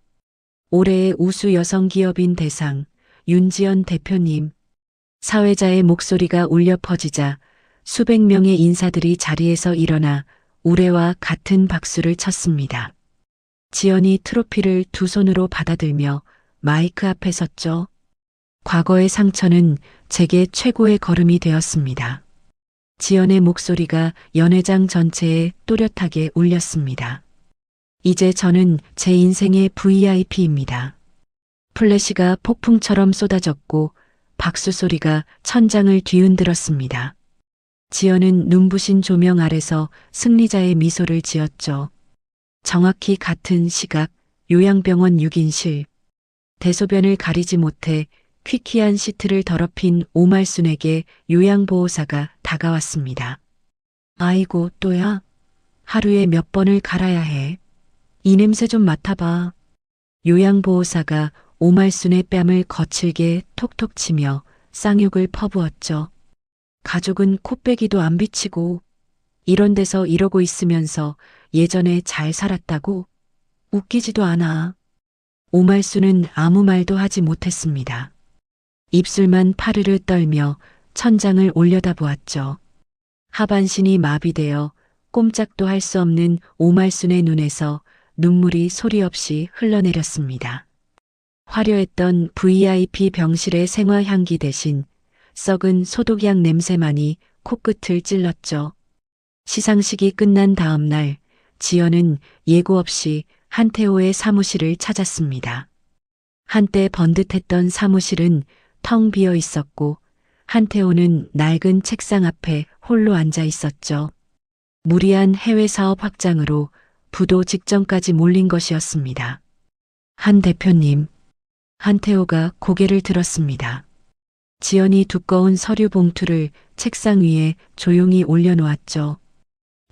올해의 우수 여성 기업인 대상 윤지연 대표님. 사회자의 목소리가 울려 퍼지자 수백 명의 인사들이 자리에서 일어나 우레와 같은 박수를 쳤습니다. 지연이 트로피를 두 손으로 받아들며 마이크 앞에 섰죠. 과거의 상처는 제게 최고의 걸음이 되었습니다. 지연의 목소리가 연회장 전체에 또렷하게 울렸습니다. 이제 저는 제 인생의 VIP입니다. 플래시가 폭풍처럼 쏟아졌고 박수 소리가 천장을 뒤흔들었습니다. 지연은 눈부신 조명 아래서 승리자의 미소를 지었죠. 정확히 같은 시각 요양병원 6인실. 대소변을 가리지 못해 퀴퀴한 시트를 더럽힌 오말순에게 요양보호사가 다가왔습니다. 아이고 또야? 하루에 몇 번을 갈아야 해. 이 냄새 좀 맡아봐. 요양보호사가 오말순의 뺨을 거칠게 톡톡 치며 쌍욕을 퍼부었죠. 가족은 코빼기도 안 비치고 이런 데서 이러고 있으면서 예전에 잘 살았다고? 웃기지도 않아. 오말순은 아무 말도 하지 못했습니다. 입술만 파르르 떨며 천장을 올려다보았죠. 하반신이 마비되어 꼼짝도 할 수 없는 오말순의 눈에서 눈물이 소리 없이 흘러내렸습니다. 화려했던 VIP 병실의 생화향기 대신 썩은 소독약 냄새만이 코끝을 찔렀죠. 시상식이 끝난 다음 날 지연은 예고 없이 한태호의 사무실을 찾았습니다. 한때 번듯했던 사무실은 텅 비어 있었고 한태호는 낡은 책상 앞에 홀로 앉아 있었죠. 무리한 해외 사업 확장으로 부도 직전까지 몰린 것이었습니다. 한 대표님. 한태호가 고개를 들었습니다. 지연이 두꺼운 서류 봉투를 책상 위에 조용히 올려놓았죠.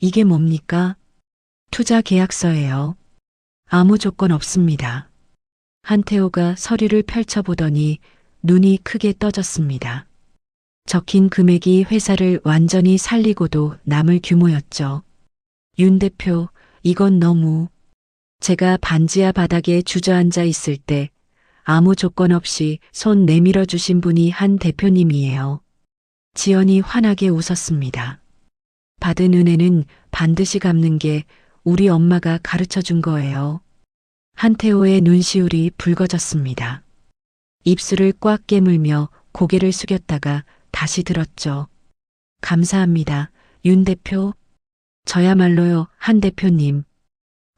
이게 뭡니까? 투자 계약서예요. 아무 조건 없습니다. 한태호가 서류를 펼쳐보더니 눈이 크게 떠졌습니다. 적힌 금액이 회사를 완전히 살리고도 남을 규모였죠. 윤 대표, 이건 너무. 제가 반지하 바닥에 주저앉아 있을 때 아무 조건 없이 손 내밀어 주신 분이 한 대표님이에요. 지연이 환하게 웃었습니다. 받은 은혜는 반드시 갚는 게 우리 엄마가 가르쳐 준 거예요. 한태호의 눈시울이 붉어졌습니다. 입술을 꽉 깨물며 고개를 숙였다가 다시 들었죠. 감사합니다, 윤 대표. 저야말로요, 한 대표님.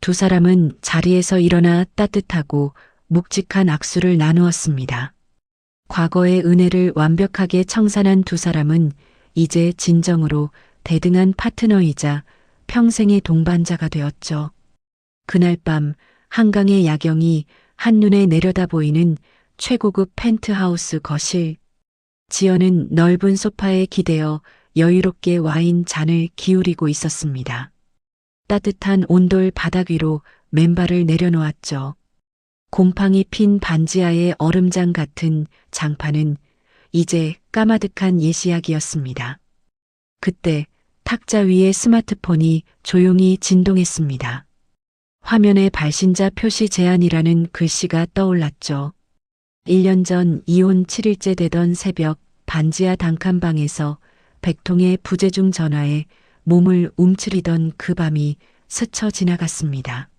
두 사람은 자리에서 일어나 따뜻하고 묵직한 악수를 나누었습니다. 과거의 은혜를 완벽하게 청산한 두 사람은 이제 진정으로 대등한 파트너이자 평생의 동반자가 되었죠. 그날 밤 한강의 야경이 한눈에 내려다 보이는 최고급 펜트하우스 거실. 지연은 넓은 소파에 기대어 여유롭게 와인 잔을 기울이고 있었습니다. 따뜻한 온돌 바닥 위로 맨발을 내려놓았죠. 곰팡이 핀 반지하의 얼음장 같은 장판은 이제 까마득한 예시약이었습니다. 그때 탁자 위에 스마트폰이 조용히 진동했습니다. 화면에 발신자 표시 제한이라는 글씨가 떠올랐죠. 1년 전 이혼 7일째 되던 새벽 반지하 단칸방에서 100통의 부재중 전화에 몸을 움츠리던 그 밤이 스쳐 지나갔습니다.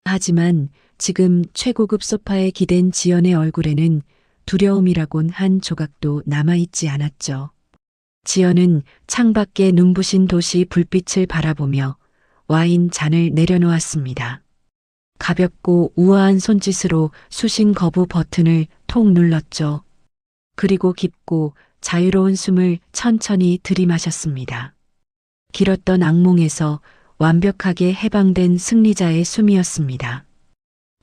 하지만 지금 최고급 소파에 기댄 지연의 얼굴에는 두려움이라곤 한 조각도 남아있지 않았죠. 지연은 창밖에 눈부신 도시 불빛을 바라보며 와인 잔을 내려놓았습니다. 가볍고 우아한 손짓으로 수신 거부 버튼을 톡 눌렀죠. 그리고 깊고 자유로운 숨을 천천히 들이마셨습니다. 길었던 악몽에서 완벽하게 해방된 승리자의 숨이었습니다.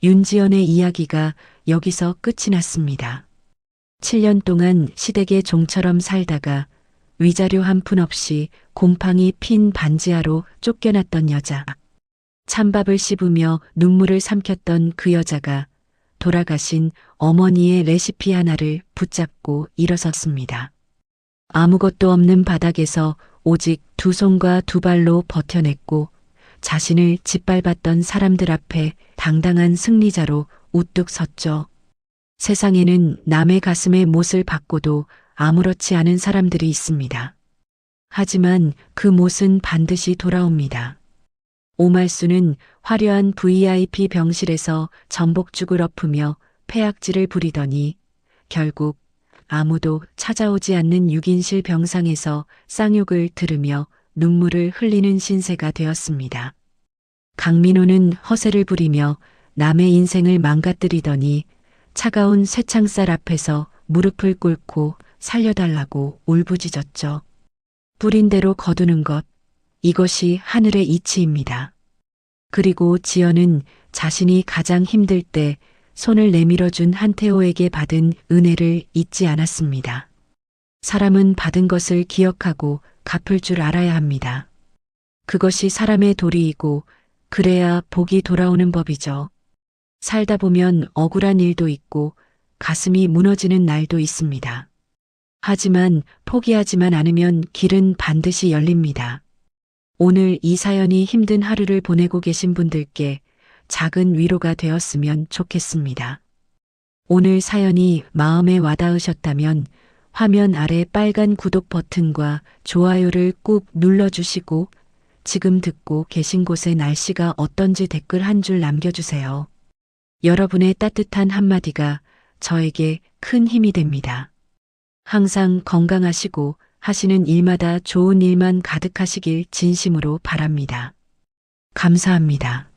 윤지연의 이야기가 여기서 끝이 났습니다. 7년 동안 시댁의 종처럼 살다가 위자료 한 푼 없이 곰팡이 핀 반지하로 쫓겨났던 여자. 찬밥을 씹으며 눈물을 삼켰던 그 여자가 돌아가신 어머니의 레시피 하나를 붙잡고 일어섰습니다. 아무것도 없는 바닥에서 오직 두 손과 두 발로 버텨냈고 자신을 짓밟았던 사람들 앞에 당당한 승리자로 우뚝 섰죠. 세상에는 남의 가슴에 못을 박고도 아무렇지 않은 사람들이 있습니다. 하지만 그 못은 반드시 돌아옵니다. 오말수는 화려한 VIP 병실에서 전복죽을 엎으며 폐악질을 부리더니 결국 아무도 찾아오지 않는 6인실 병상에서 쌍욕을 들으며 눈물을 흘리는 신세가 되었습니다. 강민호는 허세를 부리며 남의 인생을 망가뜨리더니 차가운 쇠창살 앞에서 무릎을 꿇고 살려달라고 울부짖었죠. 뿌린 대로 거두는 것, 이것이 하늘의 이치입니다. 그리고 지연은 자신이 가장 힘들 때 손을 내밀어준 한태호에게 받은 은혜를 잊지 않았습니다. 사람은 받은 것을 기억하고 갚을 줄 알아야 합니다. 그것이 사람의 도리이고 그래야 복이 돌아오는 법이죠. 살다 보면 억울한 일도 있고 가슴이 무너지는 날도 있습니다. 하지만 포기하지만 않으면 길은 반드시 열립니다. 오늘 이 사연이 힘든 하루를 보내고 계신 분들께 작은 위로가 되었으면 좋겠습니다. 오늘 사연이 마음에 와닿으셨다면 화면 아래 빨간 구독 버튼과 좋아요를 꾹 눌러주시고 지금 듣고 계신 곳의 날씨가 어떤지 댓글 한 줄 남겨주세요. 여러분의 따뜻한 한마디가 저에게 큰 힘이 됩니다. 항상 건강하시고 하시는 일마다 좋은 일만 가득하시길 진심으로 바랍니다. 감사합니다.